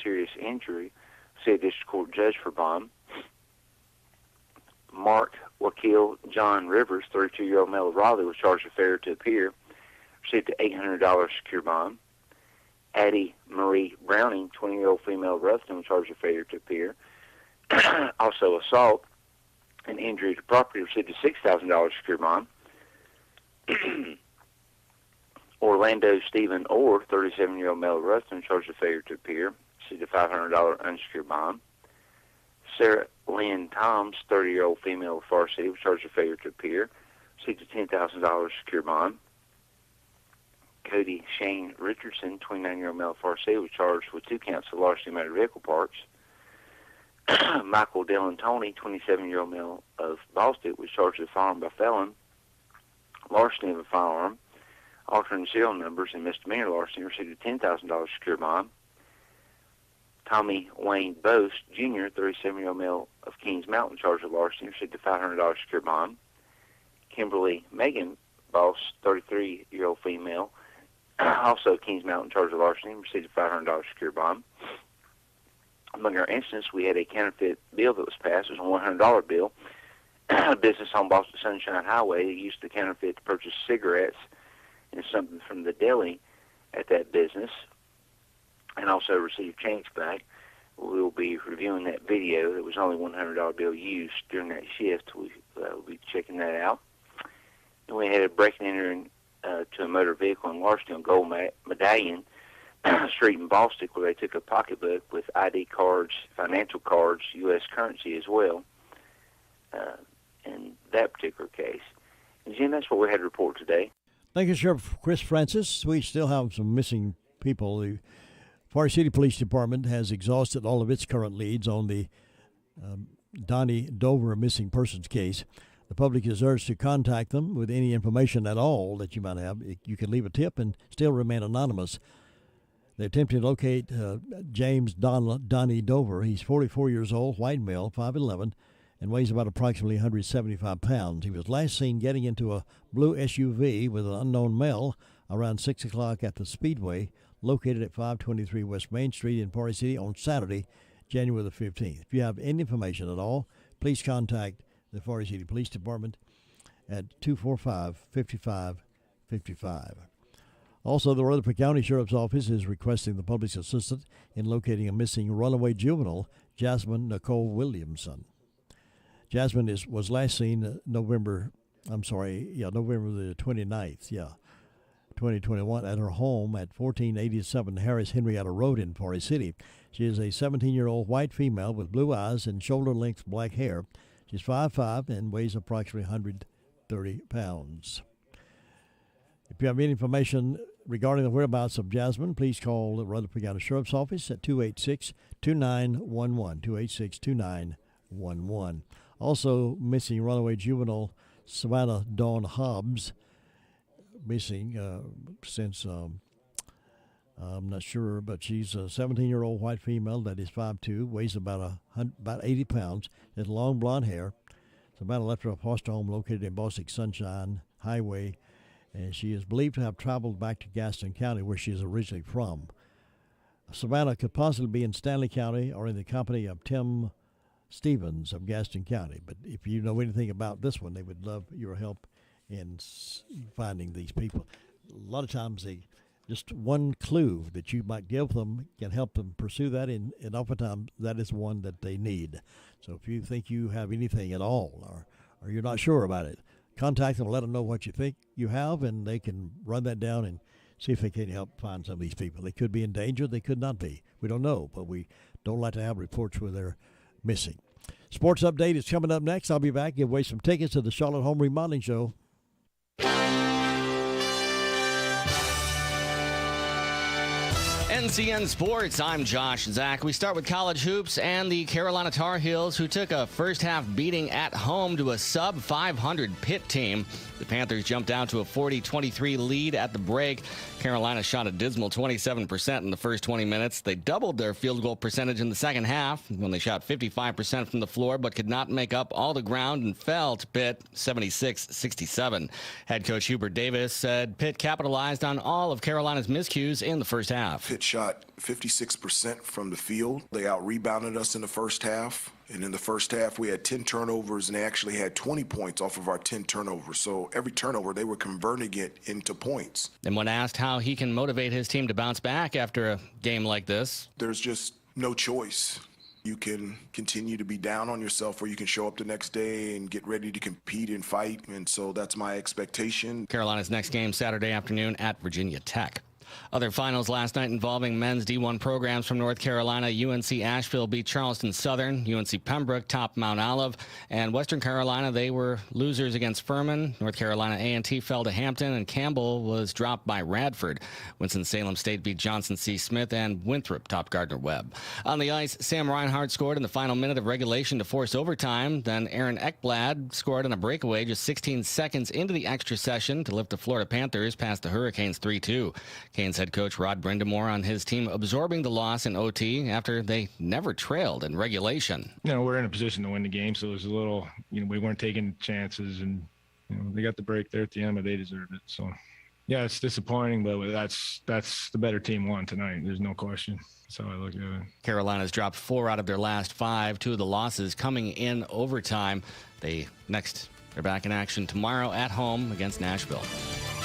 serious injury, see a district court judge for bond. Mark Wakil John Rivers, 32-year-old male of Raleigh, was charged with failure to appear, received an $800 secure bond. Addie Marie Browning, 20-year-old female of Ruston, was charged with failure to appear, also assault and injury to property, received a $6,000 secure bond. Orlando Stephen Orr, 37-year-old male of Ruston, was charged with failure to appear, received a $500 unsecured bond. Sarah Lynn Toms, 30-year-old female of Forest City, was charged with failure to appear, received a $10,000 secure bond. Cody Shane Richardson, 29-year-old male of Forest City, was charged with 2 counts of larceny of motor vehicle parts. Michael Dylan Tony, 27-year-old male of Boston, was charged with firearm by felon, larceny of a firearm, altering serial numbers, and misdemeanor larceny, received a $10,000 secure bond. Tommy Wayne Boast, Jr., 37-year-old male of Kings Mountain, charged with larceny, received a $500 secure bond. Kimberly Megan Boss, 33-year-old female, also Kings Mountain, charged with larceny, received a $500 secure bond. Among our incidents, we had a counterfeit bill that was passed. It was a $100 bill. A business on Boston Sunshine Highway used the counterfeit to purchase cigarettes and something from the deli at that business, and also received change back. We'll be reviewing that video. It was only $100 bill used during that shift. We'll be checking that out. And we had a break and enter to a motor vehicle in larceny on Gold Medallion Street in Boston, where they took a pocketbook with ID cards, financial cards, U.S. currency as well, in that particular case. And Jim, that's what we had to report today. Thank you, Sheriff Chris Francis. We still have some missing people. The Forest City Police Department has exhausted all of its current leads on the Donnie Dover missing persons case. The public is urged to contact them with any information at all that you might have. You can leave a tip and still remain anonymous. They're attempting to locate James Donnie Dover. He's 44 years old, white male, 5'11", and weighs about approximately 175 pounds. He was last seen getting into a blue SUV with an unknown male around 6 o'clock at the Speedway, located at 523 West Main Street in Forest City on Saturday, January the 15th. If you have any information at all, please contact the Forest City Police Department at 245-5555. Also, the Rutherford County Sheriff's Office is requesting the public's assistance in locating a missing runaway juvenile, Jasmine Nicole Williamson. Jasmine was last seen November the 29th, 2021, at her home at 1487 Harris Henrietta Road in Forest City. She is a 17-year-old white female with blue eyes and shoulder-length black hair. She's 5'5" and weighs approximately 130 pounds. If you have any information regarding the whereabouts of Jasmine, please call the Rutherford County Sheriff's Office at 286-2911, 286-2911. Also missing runaway juvenile Savannah Dawn Hobbs, missing since I'm not sure, but she's a 17-year-old white female that is 5'2", weighs about 80 pounds, has long blonde hair. Savannah left her a foster home located in Bosick Sunshine Highway, and she is believed to have traveled back to Gaston County, where she is originally from. Savannah could possibly be in Stanley County or in the company of Tim Stevens of Gaston County. But if you know anything about this one, they would love your help in finding these people. A lot of times, just one clue that you might give them can help them pursue that, and oftentimes that is one that they need. So if you think you have anything at all, or you're not sure about it, contact them and let them know what you think you have, and they can run that down and see if they can help find some of these people. They could be in danger. They could not be. We don't know, but we don't like to have reports where they're missing. Sports Update is coming up next. I'll be back. Give away some tickets to the Charlotte Home Remodeling Show. NCN Sports, I'm Josh Zach. We start with college hoops and the Carolina Tar Heels, who took a first-half beating at home to a sub-500 Pitt team. The Panthers jumped out to a 40-23 lead at the break. Carolina shot a dismal 27% in the first 20 minutes. They doubled their field goal percentage in the second half when they shot 55% from the floor, but could not make up all the ground and fell to Pitt 76-67. Head coach Hubert Davis said Pitt capitalized on all of Carolina's miscues in the first half. Pitt shot 56% from the field. They out-rebounded us in the first half. And in the first half, we had 10 turnovers, and they actually had 20 points off of our 10 turnovers. So every turnover, they were converting it into points. And when asked how he can motivate his team to bounce back after a game like this, there's just no choice. You can continue to be down on yourself, or you can show up the next day and get ready to compete and fight. And so that's my expectation. Carolina's next game Saturday afternoon at Virginia Tech. Other finals last night involving men's D1 programs from North Carolina. UNC Asheville beat Charleston Southern. UNC Pembroke topped Mount Olive. And Western Carolina, they were losers against Furman. North Carolina A&T fell to Hampton, and Campbell was dropped by Radford. Winston-Salem State beat Johnson C. Smith, and Winthrop topped Gardner-Webb. On the ice, Sam Reinhart scored in the final minute of regulation to force overtime. Then Aaron Ekblad scored on a breakaway just 16 seconds into the extra session to lift the Florida Panthers past the Hurricanes 3-2. Canes head coach Rod Brindamore on his team absorbing the loss in OT after they never trailed in regulation. We're in a position to win the game, so it was a little, we weren't taking chances, and they got the break there at the end, but they deserved it. So, yeah, it's disappointing, but that's the better team won tonight. There's no question. That's how I look at it. Carolina's dropped 4 out of their last 5, 2 of the losses coming in overtime. They're back in action tomorrow at home against Nashville.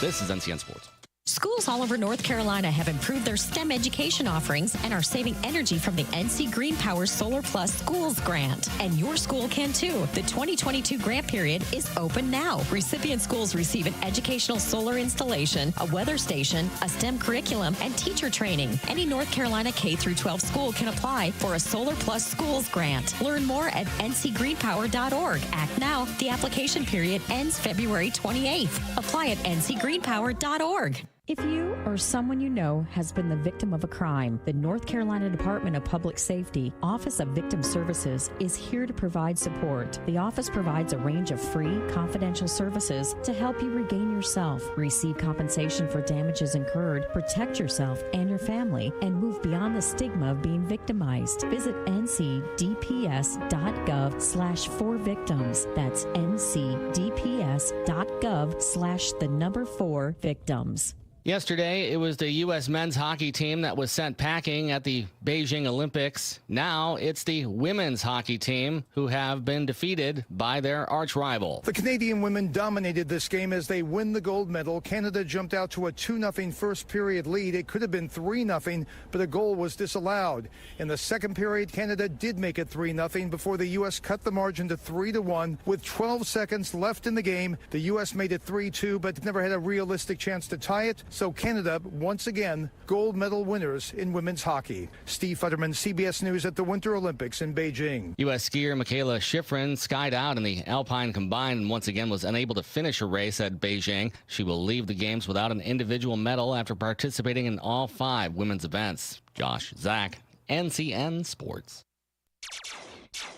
This is NCN Sports. Schools all over North Carolina have improved their STEM education offerings and are saving energy from the NC Green Power Solar Plus Schools Grant. And your school can too. The 2022 grant period is open now. Recipient schools receive an educational solar installation, a weather station, a STEM curriculum, and teacher training. Any North Carolina K-12 school can apply for a Solar Plus Schools Grant. Learn more at ncgreenpower.org. Act now. The application period ends February 28th. Apply at ncgreenpower.org. If you or someone you know has been the victim of a crime, the North Carolina Department of Public Safety Office of Victim Services is here to provide support. The office provides a range of free, confidential services to help you regain yourself, receive compensation for damages incurred, protect yourself and your family, and move beyond the stigma of being victimized. Visit ncdps.gov/4victims. That's ncdps.gov/4victims. Yesterday, it was the U.S. men's hockey team that was sent packing at the Beijing Olympics. Now it's the women's hockey team who have been defeated by their arch rival. The Canadian women dominated this game as they win the gold medal. Canada jumped out to a 2-0 first period lead. It could have been 3-0, but a goal was disallowed. In the second period, Canada did make it 3-0 before the U.S. cut the margin to 3-1. With 12 seconds left in the game, the U.S. made it 3-2, but never had a realistic chance to tie it. So Canada, once again, gold medal winners in women's hockey. Steve Futterman, CBS News at the Winter Olympics in Beijing. U.S. skier Michaela Schifrin skied out in the Alpine Combined and once again was unable to finish a race at Beijing. She will leave the games without an individual medal after participating in all 5 women's events. Josh Zach, NCN Sports.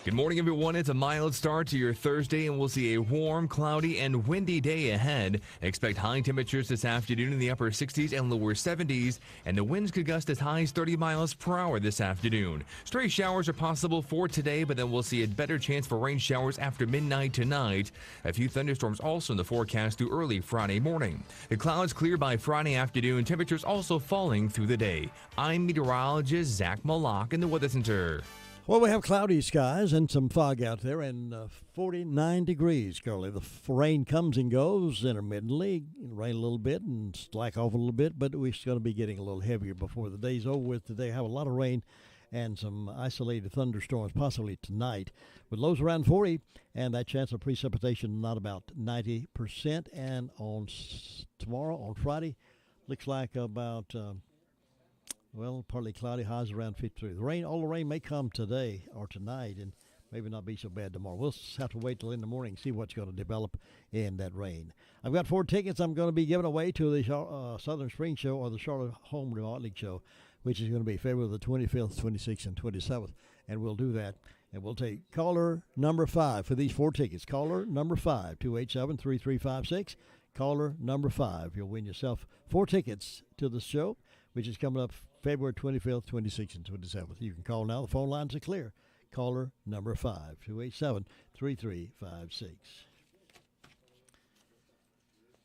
Good morning, everyone. It's a mild start to your Thursday, and we'll see a warm, cloudy, and windy day ahead. Expect high temperatures this afternoon in the upper 60s and lower 70s, and the winds could gust as high as 30 miles per hour this afternoon. Stray showers are possible for today, but then we'll see a better chance for rain showers after midnight tonight. A few thunderstorms also in the forecast through early Friday morning. The clouds clear by Friday afternoon, temperatures also falling through the day. I'm meteorologist Zach Malak in the Weather Center. Well, we have cloudy skies and some fog out there, and 49 degrees currently. The rain comes and goes intermittently. It'll rain a little bit and slack off a little bit, but we're going to be getting a little heavier before the day's over with. Today, have a lot of rain and some isolated thunderstorms possibly tonight, with lows around 40, and that chance of precipitation not about 90%. And on tomorrow, on Friday, looks like about... partly cloudy, highs around 53. All the rain may come today or tonight and maybe not be so bad tomorrow. We'll have to wait till in the morning and see what's going to develop in that rain. I've got 4 tickets I'm going to be giving away to the Southern Spring Show or the Charlotte Home Remodeling Show, which is going to be February the 25th, 26th, and 27th. And we'll do that. And we'll take caller number 5 for these 4 tickets. Caller number 5, 287-3356. Caller number 5. You'll win yourself 4 tickets to the show, which is coming up February 25th, 26th, and 27th. You can call now. The phone lines are clear. Caller number 5, 287-3356.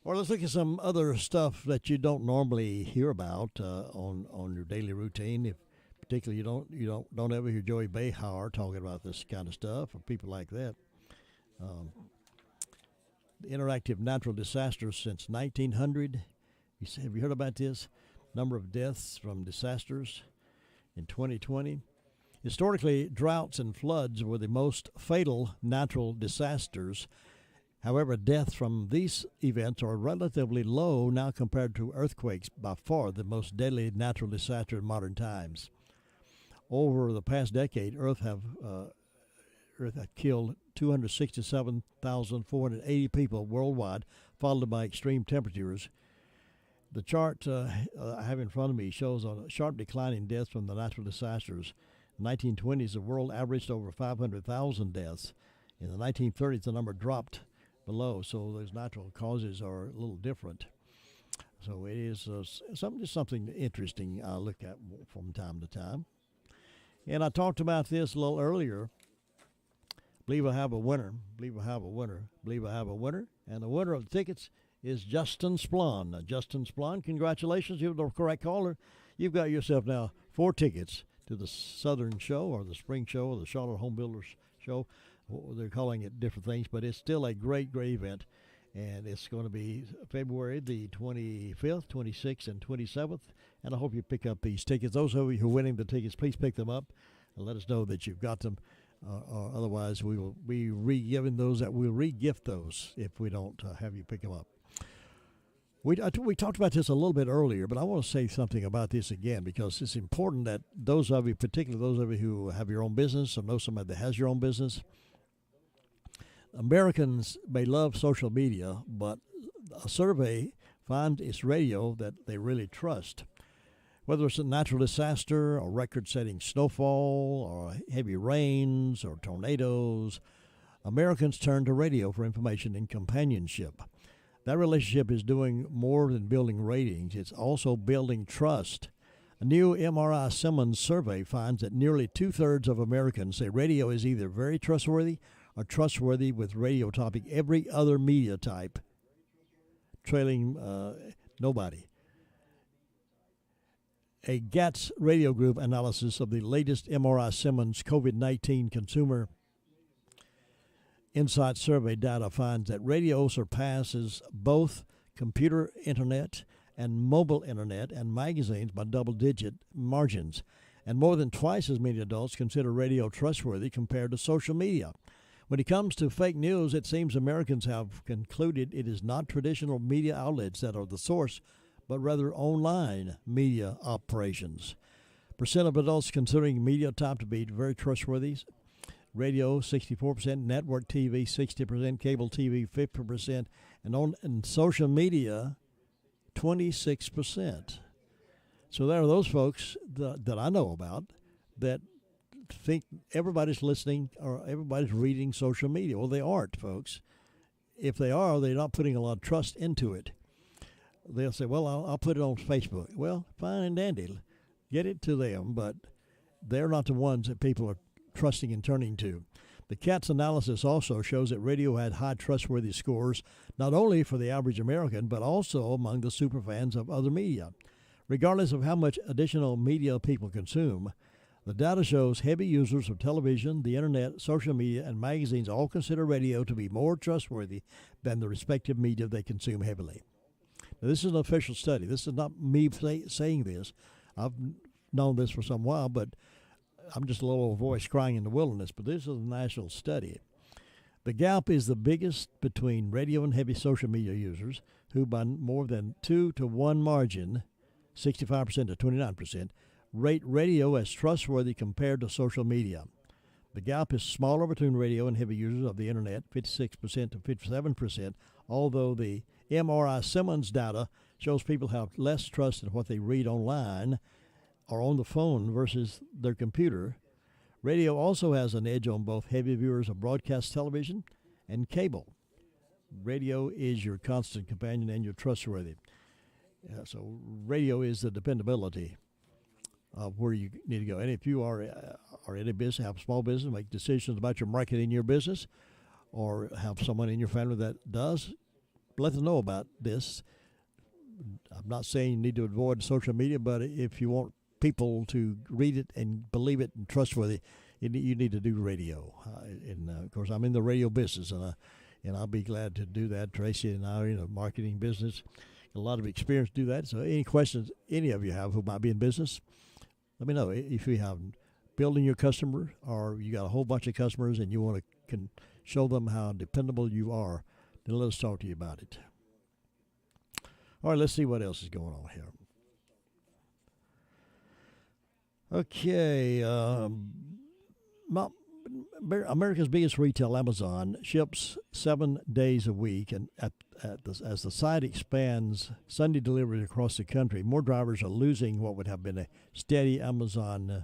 Or let's look at some other stuff that you don't normally hear about on your daily routine. If particularly you don't ever hear Joey Behar talking about this kind of stuff or people like that. The interactive natural disasters since 1900. Have you heard about this? Number of deaths from disasters in 2020. Historically, droughts and floods were the most fatal natural disasters. However, deaths from these events are relatively low now compared to earthquakes, by far the most deadly natural disaster in modern times. Over the past decade, Earth have killed 267,480 people worldwide, followed by extreme temperatures. The chart I have in front of me shows a sharp decline in deaths from the natural disasters. In the 1920s, the world averaged over 500,000 deaths. In the 1930s, the number dropped below, so those natural causes are a little different. So it is something interesting I look at from time to time. And I talked about this a little earlier. Believe I have a winner. Believe I have a winner. Believe I have a winner. And the winner of the tickets is Justin Splon. Now, Justin Splon, congratulations. You're the correct caller. You've got yourself now 4 tickets to the Southern Show or the Spring Show or the Charlotte Home Builders Show. They're calling it different things, but it's still a great, great event. And it's going to be February the 25th, 26th, and 27th. And I hope you pick up these tickets. Those of you who are winning the tickets, please pick them up and let us know that you've got them. Or otherwise, we will be re-giving those. We'll re-gift those if we don't have you pick them up. We talked about this a little bit earlier, but I want to say something about this again because it's important that those of you, particularly those of you who have your own business or know somebody that has your own business, Americans may love social media, but a survey finds it's radio that they really trust. Whether it's a natural disaster or record-setting snowfall or heavy rains or tornadoes, Americans turn to radio for information and companionship. That relationship is doing more than building ratings. It's also building trust. A new MRI Simmons survey finds that nearly 2/3 of Americans say radio is either very trustworthy or trustworthy with radio topping every other media type, trailing nobody. A GATS Radio Group analysis of the latest MRI Simmons COVID-19 consumer Insight survey data finds that radio surpasses both computer internet and mobile internet and magazines by double-digit margins, and more than twice as many adults consider radio trustworthy compared to social media. When it comes to fake news, it seems Americans have concluded it is not traditional media outlets that are the source, but rather online media operations. Percent of adults considering media type to be very trustworthy. Radio, 64%, network TV, 60%, cable TV, 50%, and social media, 26%. So there are those folks that I know about that think everybody's listening or everybody's reading social media. Well, they aren't, folks. If they are, they're not putting a lot of trust into it. They'll say, well, I'll put it on Facebook. Well, fine and dandy. Get it to them, but they're not the ones that people are trusting and turning to. The CATS analysis also shows that radio had high trustworthy scores, not only for the average American, but also among the superfans of other media. Regardless of how much additional media people consume, the data shows heavy users of television, the internet, social media, and magazines all consider radio to be more trustworthy than the respective media they consume heavily. Now, this is an official study. This is not me saying this. I've known this for some while, but I'm just a little old voice crying in the wilderness, but this is a national study. The gap is the biggest between radio and heavy social media users, who by more than 2 to 1 margin, 65% to 29%, rate radio as trustworthy compared to social media. The gap is smaller between radio and heavy users of the internet, 56% to 57%, although the MRI Simmons data shows people have less trust in what they read online or on the phone versus their computer. Radio also has an edge on both heavy viewers of broadcast television and cable. Radio is your constant companion and your trustworthy. So radio is the dependability of where you need to go. And if you are in a business, have a small business, make decisions about your marketing in your business, or have someone in your family that does, let them know about this. I'm not saying you need to avoid social media, but if you want people to read it and believe it and trustworthy, you need to do radio. Of course, I'm in the radio business, and I'll be glad to do that. Tracy and I are in a marketing business. A lot of experience to do that. So any questions any of you have who might be in business, let me know. If you have building your customer, or you got a whole bunch of customers and you want to show them how dependable you are, then let us talk to you about it. All right, let's see what else is going on here. Okay, America's biggest retail, Amazon, ships 7 days a week, and as the site expands Sunday deliveries across the country, more drivers are losing what would have been a steady Amazon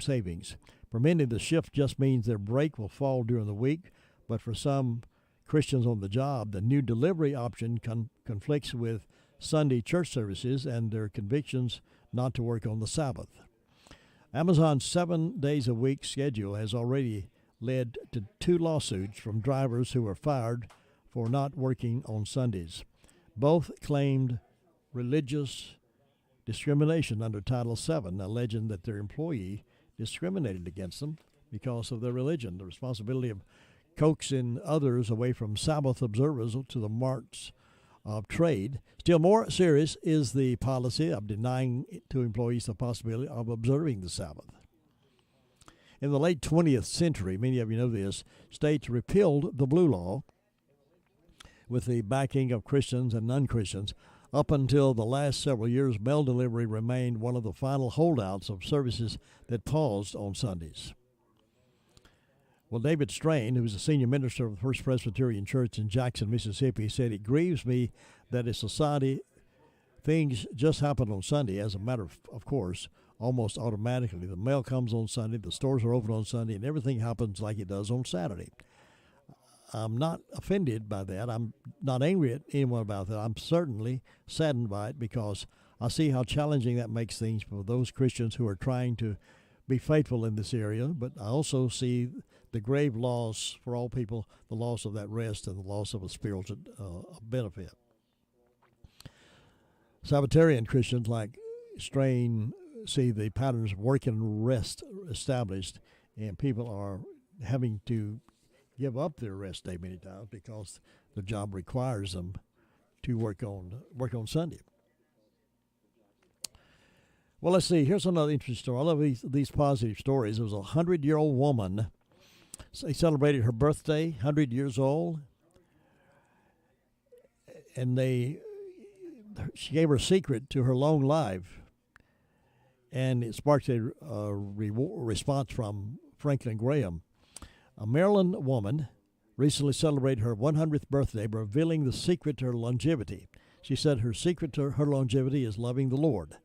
savings. For many, the shift just means their break will fall during the week, but for some Christians on the job, the new delivery option conflicts with Sunday church services and their convictions not to work on the Sabbath. Amazon's 7 days a week schedule has already led to 2 lawsuits from drivers who were fired for not working on Sundays. Both claimed religious discrimination under Title VII, alleging that their employee discriminated against them because of their religion. The responsibility of coaxing others away from Sabbath observers to the marts of trade. Still more serious is the policy of denying to employees the possibility of observing the Sabbath. In the late 20th century, many of you know this, states repealed the Blue Law with the backing of Christians and non-Christians. Up until the last several years, mail delivery remained one of the final holdouts of services that paused on Sundays. Well, David Strain, who was a senior minister of the First Presbyterian Church in Jackson, Mississippi, said, "It grieves me that in society things just happen on Sunday. As a matter of course, almost automatically. The mail comes on Sunday, the stores are open on Sunday, and everything happens like it does on Saturday." I'm not offended by that. I'm not angry at anyone about that. I'm certainly saddened by it because I see how challenging that makes things for those Christians who are trying to be faithful in this area, but I also see the grave loss for all people, the loss of that rest and the loss of a spiritual benefit. Sabbatarian Christians like Strain see the patterns of work and rest established, and people are having to give up their rest day many times because the job requires them to work on Sunday. Well, let's see. Here's another interesting story. I love these positive stories. There was a 100-year-old woman. They celebrated her birthday, 100 years old, and they she gave her secret to her long life, and it sparked a response from Franklin Graham. A Maryland woman recently celebrated her 100th birthday by revealing the secret to her longevity. She said her secret to her longevity is loving the Lord.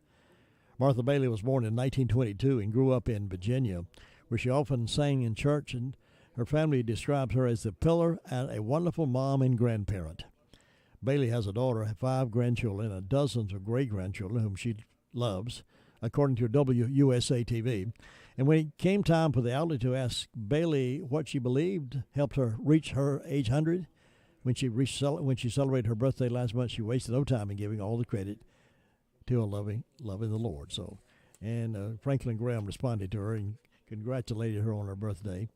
Martha Bailey was born in 1922 and grew up in Virginia, where she often sang in church, and her family describes her as the pillar and a wonderful mom and grandparent. Bailey has a daughter, 5 grandchildren, and dozens of great-grandchildren whom she loves, according to WUSA-TV. And when it came time for the outlet to ask Bailey what she believed helped her reach her age 100, when she celebrated her birthday last month, she wasted no time in giving all the credit to loving the Lord. So, and Franklin Graham responded to her and congratulated her on her birthday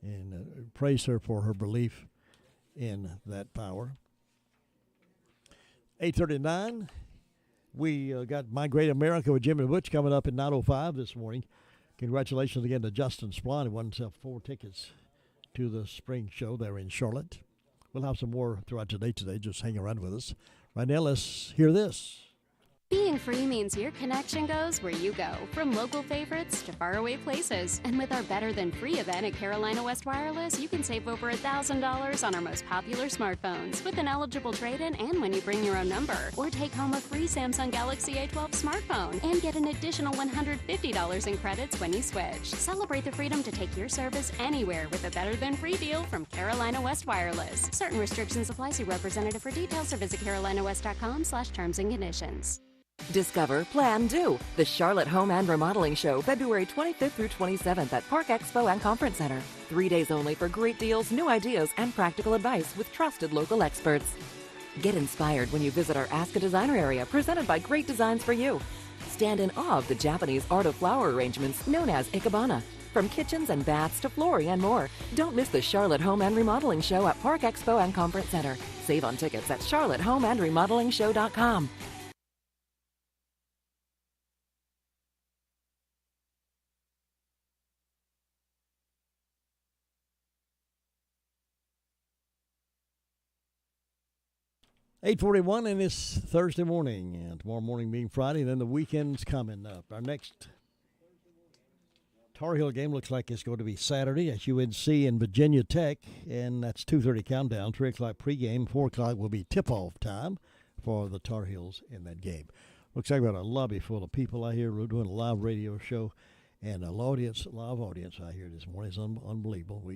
and praised her for her belief in that power. 8:39. We got My Great America with Jimmy Butch coming up at 9:05 this morning. Congratulations again to Justin Splon, who won himself 4 tickets to the spring show there in Charlotte. We'll have some more throughout today. Just hang around with us. Right now, let's hear this. Being free means your connection goes where you go, from local favorites to faraway places. And with our Better Than Free event at Carolina West Wireless, you can save over $1,000 on our most popular smartphones with an eligible trade-in and when you bring your own number. Or take home a free Samsung Galaxy A12 smartphone and get an additional $150 in credits when you switch. Celebrate the freedom to take your service anywhere with a Better Than Free deal from Carolina West Wireless. Certain restrictions apply. See representative for details or visit carolinawest.com/terms and conditions. Discover, Plan, Do, the Charlotte Home and Remodeling Show, February 25th through 27th at Park Expo and Conference Center. 3 days only for great deals, new ideas, and practical advice with trusted local experts. Get inspired when you visit our Ask a Designer area, presented by Great Designs for You. Stand in awe of the Japanese art of flower arrangements known as ikebana. From kitchens and baths to flooring and more. Don't miss the Charlotte Home and Remodeling Show at Park Expo and Conference Center. Save on tickets at charlottehomeandremodelingshow.com. $8:41, and it's Thursday morning, and tomorrow morning being Friday, and then the weekend's coming up. Our next Tar Heel game looks like it's going to be Saturday at UNC and Virginia Tech, and that's 2:30 countdown, 3 o'clock pregame, 4 o'clock will be tip-off time for the Tar Heels in that game. Looks like we've got a lobby full of people out here. We're doing a live radio show, and a live audience out here this morning. It's unbelievable.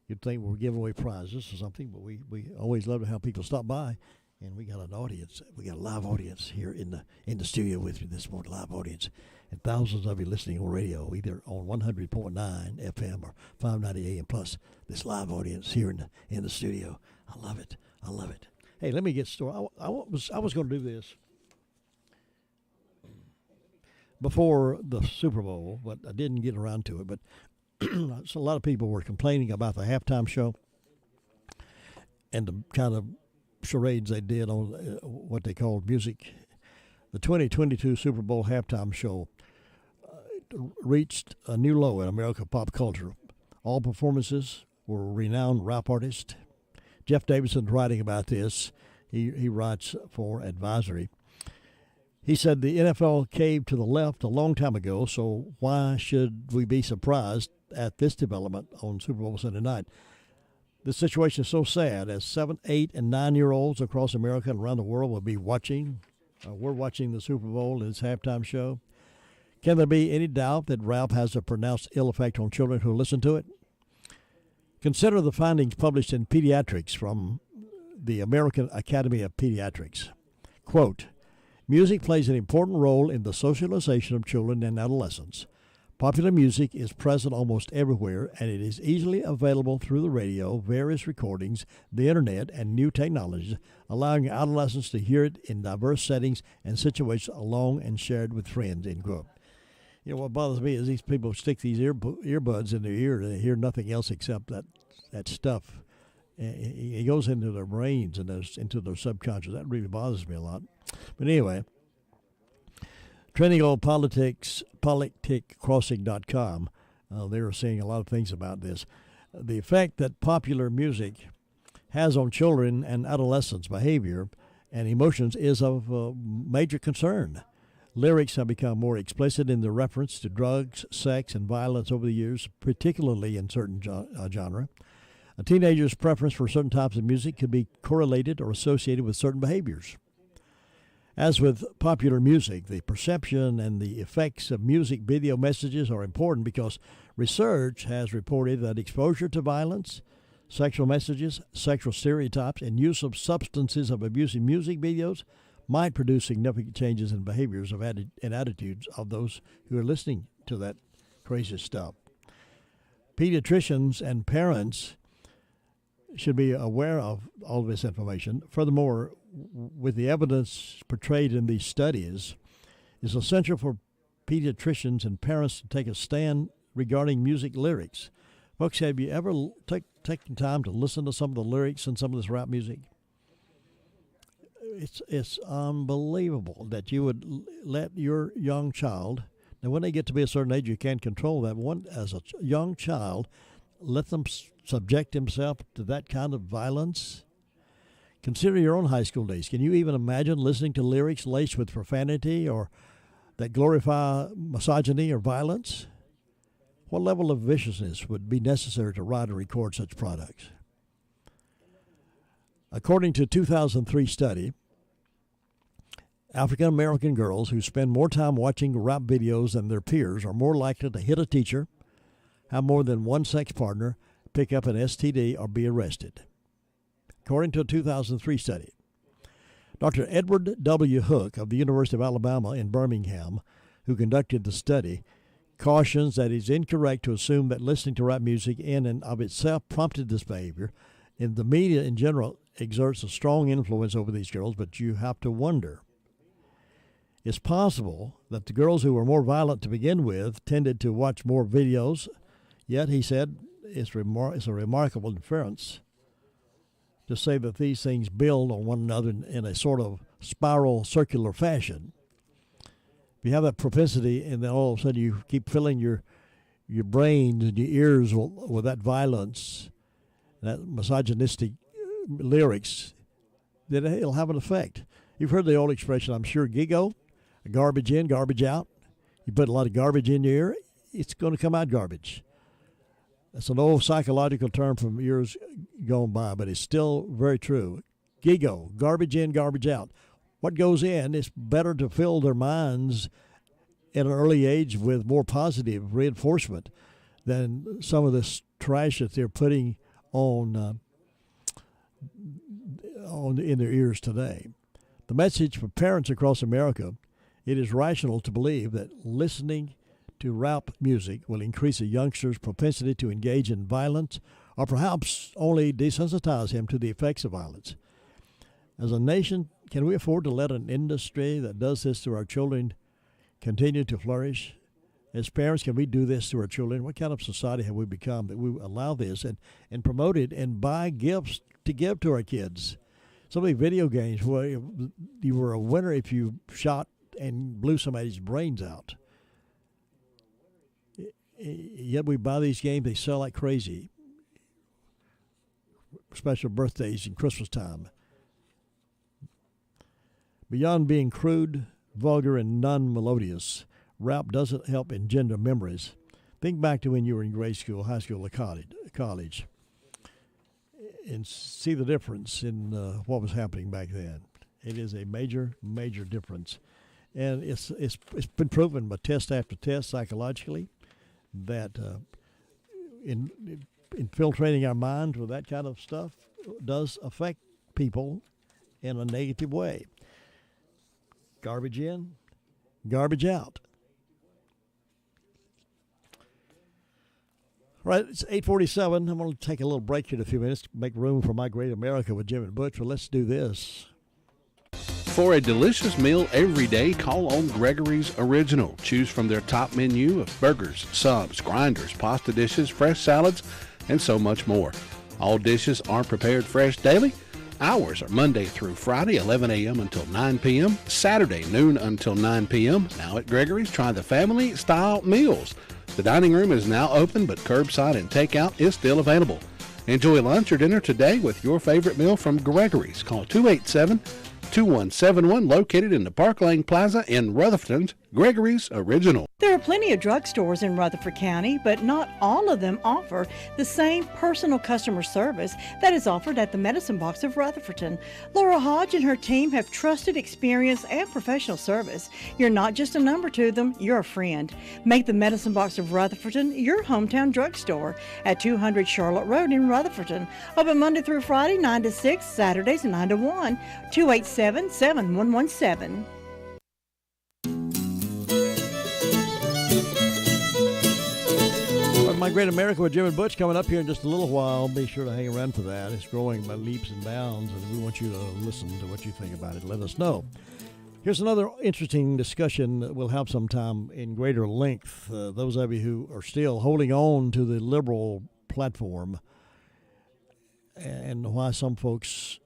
You'd think we were giving away prizes or something, but we always love to have people stop by, and we got an audience. We got a live audience here in the studio with me this morning, live audience, and thousands of you listening on radio, either on 100.9 FM or 590 AM plus. This live audience here in the studio. I love it. Hey, let me get started. I was going to do this before the Super Bowl, but I didn't get around to it. But so a lot of people were complaining about the halftime show and the kind of charades they did on what they called music. The 2022 Super Bowl halftime show reached a new low in American pop culture. All performances were renowned rap artists. Jeff Davidson's writing about this. He writes for Advisory. He said the NFL caved to the left a long time ago, so why should we be surprised at this development on Super Bowl Sunday night? The situation is so sad as 7, 8, and 9-year-olds across America and around the world will be watching. We're watching the Super Bowl and its halftime show. Can there be any doubt that rap has a pronounced ill effect on children who listen to it? Consider the findings published in Pediatrics from the American Academy of Pediatrics. Quote, music plays an important role in the socialization of children and adolescents. Popular music is present almost everywhere, and it is easily available through the radio, various recordings, the internet, and new technologies, allowing adolescents to hear it in diverse settings and situations alone and shared with friends, end quote. You know, what bothers me is these people stick these earbuds in their ear and they hear nothing else except that stuff. It goes into their brains and into their subconscious. That really bothers me a lot. But anyway, trending on politicrossing.com, they were saying a lot of things about this. The effect that popular music has on children and adolescents' behavior and emotions is of major concern. Lyrics have become more explicit in their reference to drugs, sex, and violence over the years, particularly in certain genre. A teenager's preference for certain types of music could be correlated or associated with certain behaviors. As with popular music, the perception and the effects of music video messages are important because research has reported that exposure to violence, sexual messages, sexual stereotypes, and use of substances of abusive music videos might produce significant changes in behaviors and attitudes of those who are listening to that crazy stuff. Pediatricians and parents should be aware of all of this information. Furthermore, with the evidence portrayed in these studies, it's essential for pediatricians and parents to take a stand regarding music lyrics. Folks, have you ever taken time to listen to some of the lyrics in some of this rap music? It's unbelievable that you would let your young child, now when they get to be a certain age, you can't control that. As a young child, let them subject himself to that kind of violence. Consider your own high school days. Can you even imagine listening to lyrics laced with profanity or that glorify misogyny or violence? What level of viciousness would be necessary to write or record such products? According to a 2003 study, African American girls who spend more time watching rap videos than their peers are more likely to hit a teacher, have more than one sex partner, pick up an STD, or be arrested. According to a 2003 study, Dr. Edward W. Hook of the University of Alabama in Birmingham, who conducted the study, cautions that it's incorrect to assume that listening to rap music in and of itself prompted this behavior, and the media in general exerts a strong influence over these girls, but you have to wonder. It's possible that the girls who were more violent to begin with tended to watch more videos, yet he said it's a remarkable inference to say that these things build on one another in a sort of spiral circular fashion. If you have that propensity and then all of a sudden you keep filling your brains and your ears with that violence, that misogynistic lyrics, then it'll have an effect. You've heard the old expression, I'm sure, gigo, garbage in, garbage out. You put a lot of garbage in your ear, it's going to come out garbage. That's an old psychological term from years gone by, but it's still very true. Gigo, garbage in, garbage out. What goes in, it's better to fill their minds at an early age with more positive reinforcement than some of this trash that they're putting on in their ears today. The message for parents across America, it is rational to believe that listening to rap music will increase a youngster's propensity to engage in violence or perhaps only desensitize him to the effects of violence. As a nation, can we afford to let an industry that does this to our children continue to flourish? As parents, can we do this to our children? What kind of society have we become that we allow this and promote it and buy gifts to give to our kids? So many video games where you were a winner if you shot and blew somebody's brains out. Yet we buy these games, they sell like crazy. Special birthdays and Christmas time. Beyond being crude, vulgar, and non-melodious, rap doesn't help engender memories. Think back to when you were in grade school, high school, or college, and see the difference in what was happening back then. It is a major, major difference. And it's been proven by test after test psychologically that infiltrating our minds with that kind of stuff does affect people in a negative way. Garbage in, garbage out. All right, it's 8:47. I'm going to take a little break here in a few minutes to make room for My Great America with Jim and Butch. But let's do this. For a delicious meal every day, call on Gregory's Original. Choose from their top menu of burgers, subs, grinders, pasta dishes, fresh salads, and so much more. All dishes are prepared fresh daily. Hours are Monday through Friday, 11 a.m. until 9 p.m., Saturday, noon until 9 p.m. Now at Gregory's, try the family-style meals. The dining room is now open, but curbside and takeout is still available. Enjoy lunch or dinner today with your favorite meal from Gregory's. Call 287 2171, located in the Park Lane Plaza in Rutherford's Gregory's Original. There are plenty of drugstores in Rutherford County, but not all of them offer the same personal customer service that is offered at the Medicine Box of Rutherfordton. Laura Hodge and her team have trusted experience and professional service. You're not just a number to them, you're a friend. Make the Medicine Box of Rutherfordton your hometown drugstore at 200 Charlotte Road in Rutherfordton. Open Monday through Friday, 9 to 6, Saturdays 9 to 1, 287-7117. My Great America with Jim and Butch coming up here in just a little while. Be sure to hang around for that. It's growing by leaps and bounds, and we want you to listen to what you think about it. Let us know. Here's another interesting discussion that we'll have sometime in greater length. Those of you who are still holding on to the liberal platform and why some folks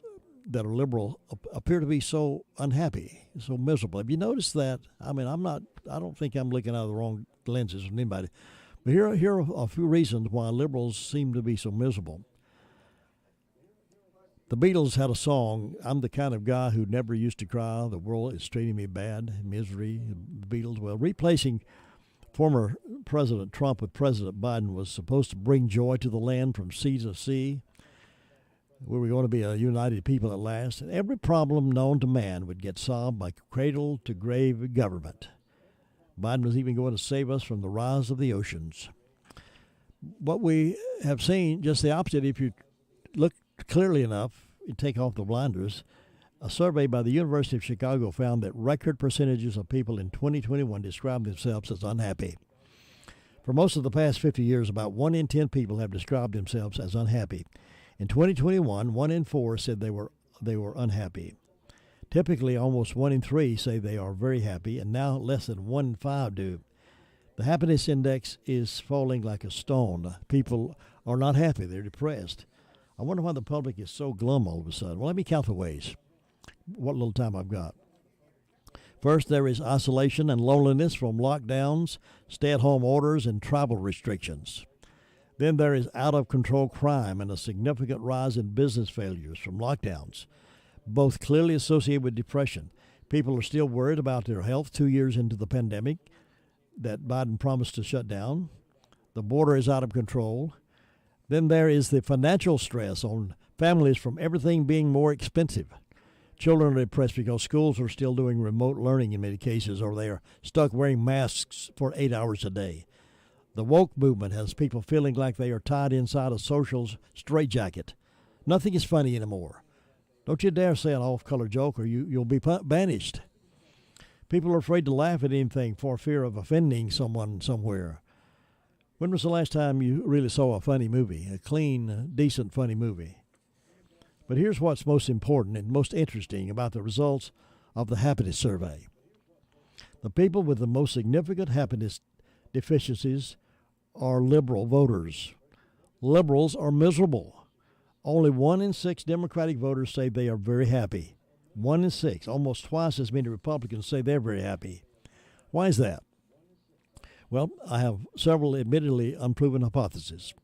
that are liberal appear to be so unhappy, so miserable. Have you noticed that? I mean, I don't think I'm looking out of the wrong lenses with anybody. But here are a few reasons why liberals seem to be so miserable. The Beatles had a song, I'm the kind of guy who never used to cry, the world is treating me bad, misery, the Beatles. Well, replacing former President Trump with President Biden was supposed to bring joy to the land from sea to sea. We were going to be a united people at last, and every problem known to man would get solved by cradle-to-grave government. Biden was even going to save us from the rise of the oceans. What we have seen, just the opposite, if you look clearly enough and take off the blinders, a survey by the University of Chicago found that record percentages of people in 2021 described themselves as unhappy. For most of the past 50 years, about 1 in 10 people have described themselves as unhappy. In 2021, 1 in 4 said they were unhappy. Typically, almost 1 in 3 say they are very happy, and now less than 1 in 5 do. The happiness index is falling like a stone. People are not happy. They're depressed. I wonder why the public is so glum all of a sudden. Well, let me count the ways, what little time I've got. First, there is isolation and loneliness from lockdowns, stay-at-home orders, and travel restrictions. Then there is out-of-control crime and a significant rise in business failures from lockdowns, both clearly associated with depression. People are still worried about their health 2 years into the pandemic that Biden promised to shut down. The border is out of control. Then there is the financial stress on families from everything being more expensive. Children are depressed because schools are still doing remote learning in many cases, or they are stuck wearing masks for 8 hours a day. The woke movement has people feeling like they are tied inside a social straitjacket. Nothing is funny anymore. Don't you dare say an off-color joke or you'll be banished. People are afraid to laugh at anything for fear of offending someone somewhere. When was the last time you really saw a funny movie, a clean, decent, funny movie? But here's what's most important and most interesting about the results of the happiness survey. The people with the most significant happiness deficiencies are liberal voters. Liberals are miserable. Only 1 in 6 Democratic voters say they are very happy. 1 in 6, almost twice as many Republicans say they're very happy. Why is that? Well, I have several admittedly unproven hypotheses.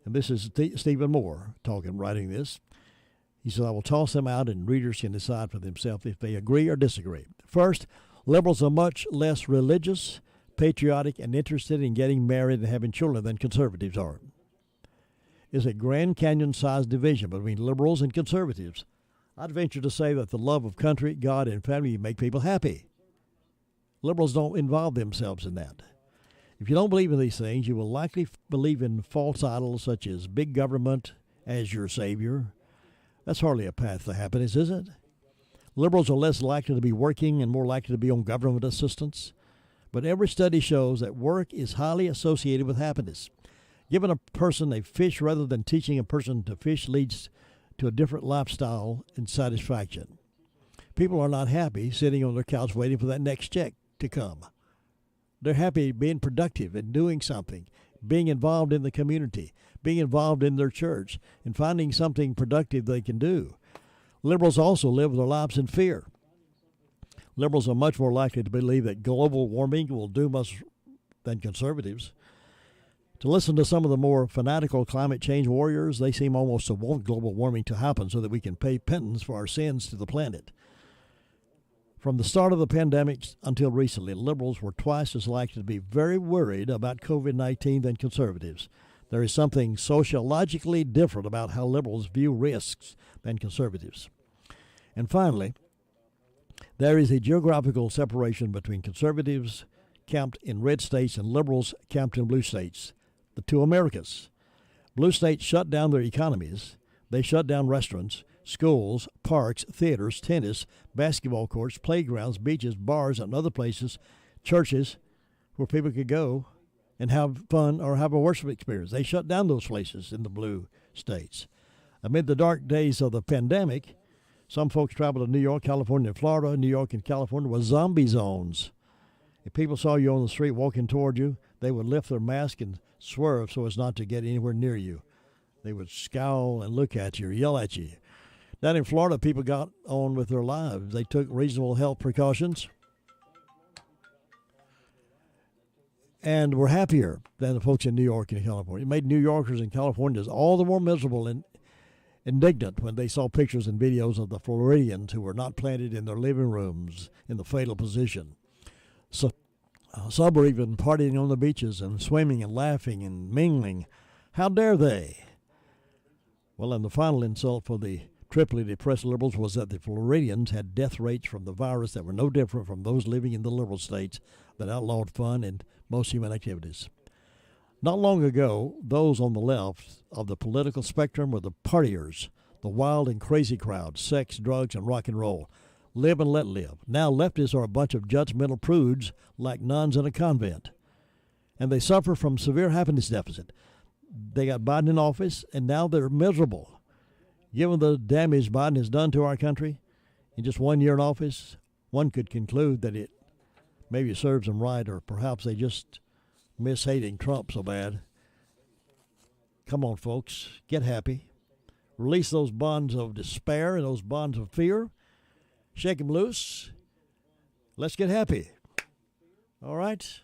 And this is Stephen Moore writing this. He says, I will toss them out and readers can decide for themselves if they agree or disagree. First, liberals are much less religious, patriotic, and interested in getting married and having children than conservatives are. Is a Grand Canyon-sized division between liberals and conservatives. I'd venture to say that the love of country, God, and family make people happy. Liberals don't involve themselves in that. If you don't believe in these things, you will likely believe in false idols such as big government as your savior. That's hardly a path to happiness, is it? Liberals are less likely to be working and more likely to be on government assistance. But every study shows that work is highly associated with happiness. Giving a person a fish rather than teaching a person to fish leads to a different lifestyle and satisfaction. People are not happy sitting on their couch waiting for that next check to come. They're happy being productive and doing something, being involved in the community, being involved in their church, and finding something productive they can do. Liberals also live their lives in fear. Liberals are much more likely to believe that global warming will doom us than conservatives. To listen to some of the more fanatical climate change warriors, they seem almost to want global warming to happen so that we can pay penance for our sins to the planet. From the start of the pandemic until recently, liberals were twice as likely to be very worried about COVID-19 than conservatives. There is something sociologically different about how liberals view risks than conservatives. And finally, there is a geographical separation between conservatives camped in red states and liberals camped in blue states, the two Americas. Blue states shut down their economies. They shut down restaurants, schools, parks, theaters, tennis, basketball courts, playgrounds, beaches, bars, and other places, churches, where people could go and have fun or have a worship experience. They shut down those places in the blue states. Amid the dark days of the pandemic, some folks traveled to New York, California, and Florida. New York and California were zombie zones. If people saw you on the street walking toward you, they would lift their mask and swerve so as not to get anywhere near you. They would scowl and look at you or yell at you. Down in Florida, people got on with their lives. They took reasonable health precautions and were happier than the folks in New York and California. It made New Yorkers and Californians all the more miserable and indignant when they saw pictures and videos of the Floridians who were not planted in their living rooms in the fatal position. So, some were even partying on the beaches and swimming and laughing and mingling. How dare they? Well, and the final insult for the triply depressed liberals was that the Floridians had death rates from the virus that were no different from those living in the liberal states that outlawed fun and most human activities. Not long ago, those on the left of the political spectrum were the partiers, the wild and crazy crowd, sex, drugs, and rock and roll. Live and let live. Now leftists are a bunch of judgmental prudes like nuns in a convent. And they suffer from severe happiness deficit. They got Biden in office, and now they're miserable. Given the damage Biden has done to our country in just 1 year in office, one could conclude that it maybe serves them right, or perhaps they just miss hating Trump so bad. Come on, folks. Get happy. Release those bonds of despair and those bonds of fear. Shake them loose. Let's get happy. All right?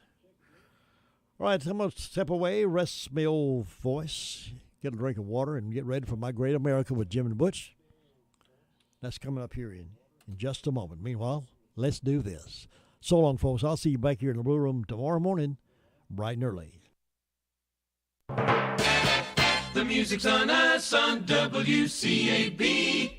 All right, I'm going to step away, rest my old voice, get a drink of water, and get ready for My Great America with Jim and Butch. That's coming up here in just a moment. Meanwhile, let's do this. So long, folks. I'll see you back here in the Blue Room tomorrow morning, bright and early. The music's on us on WCAB.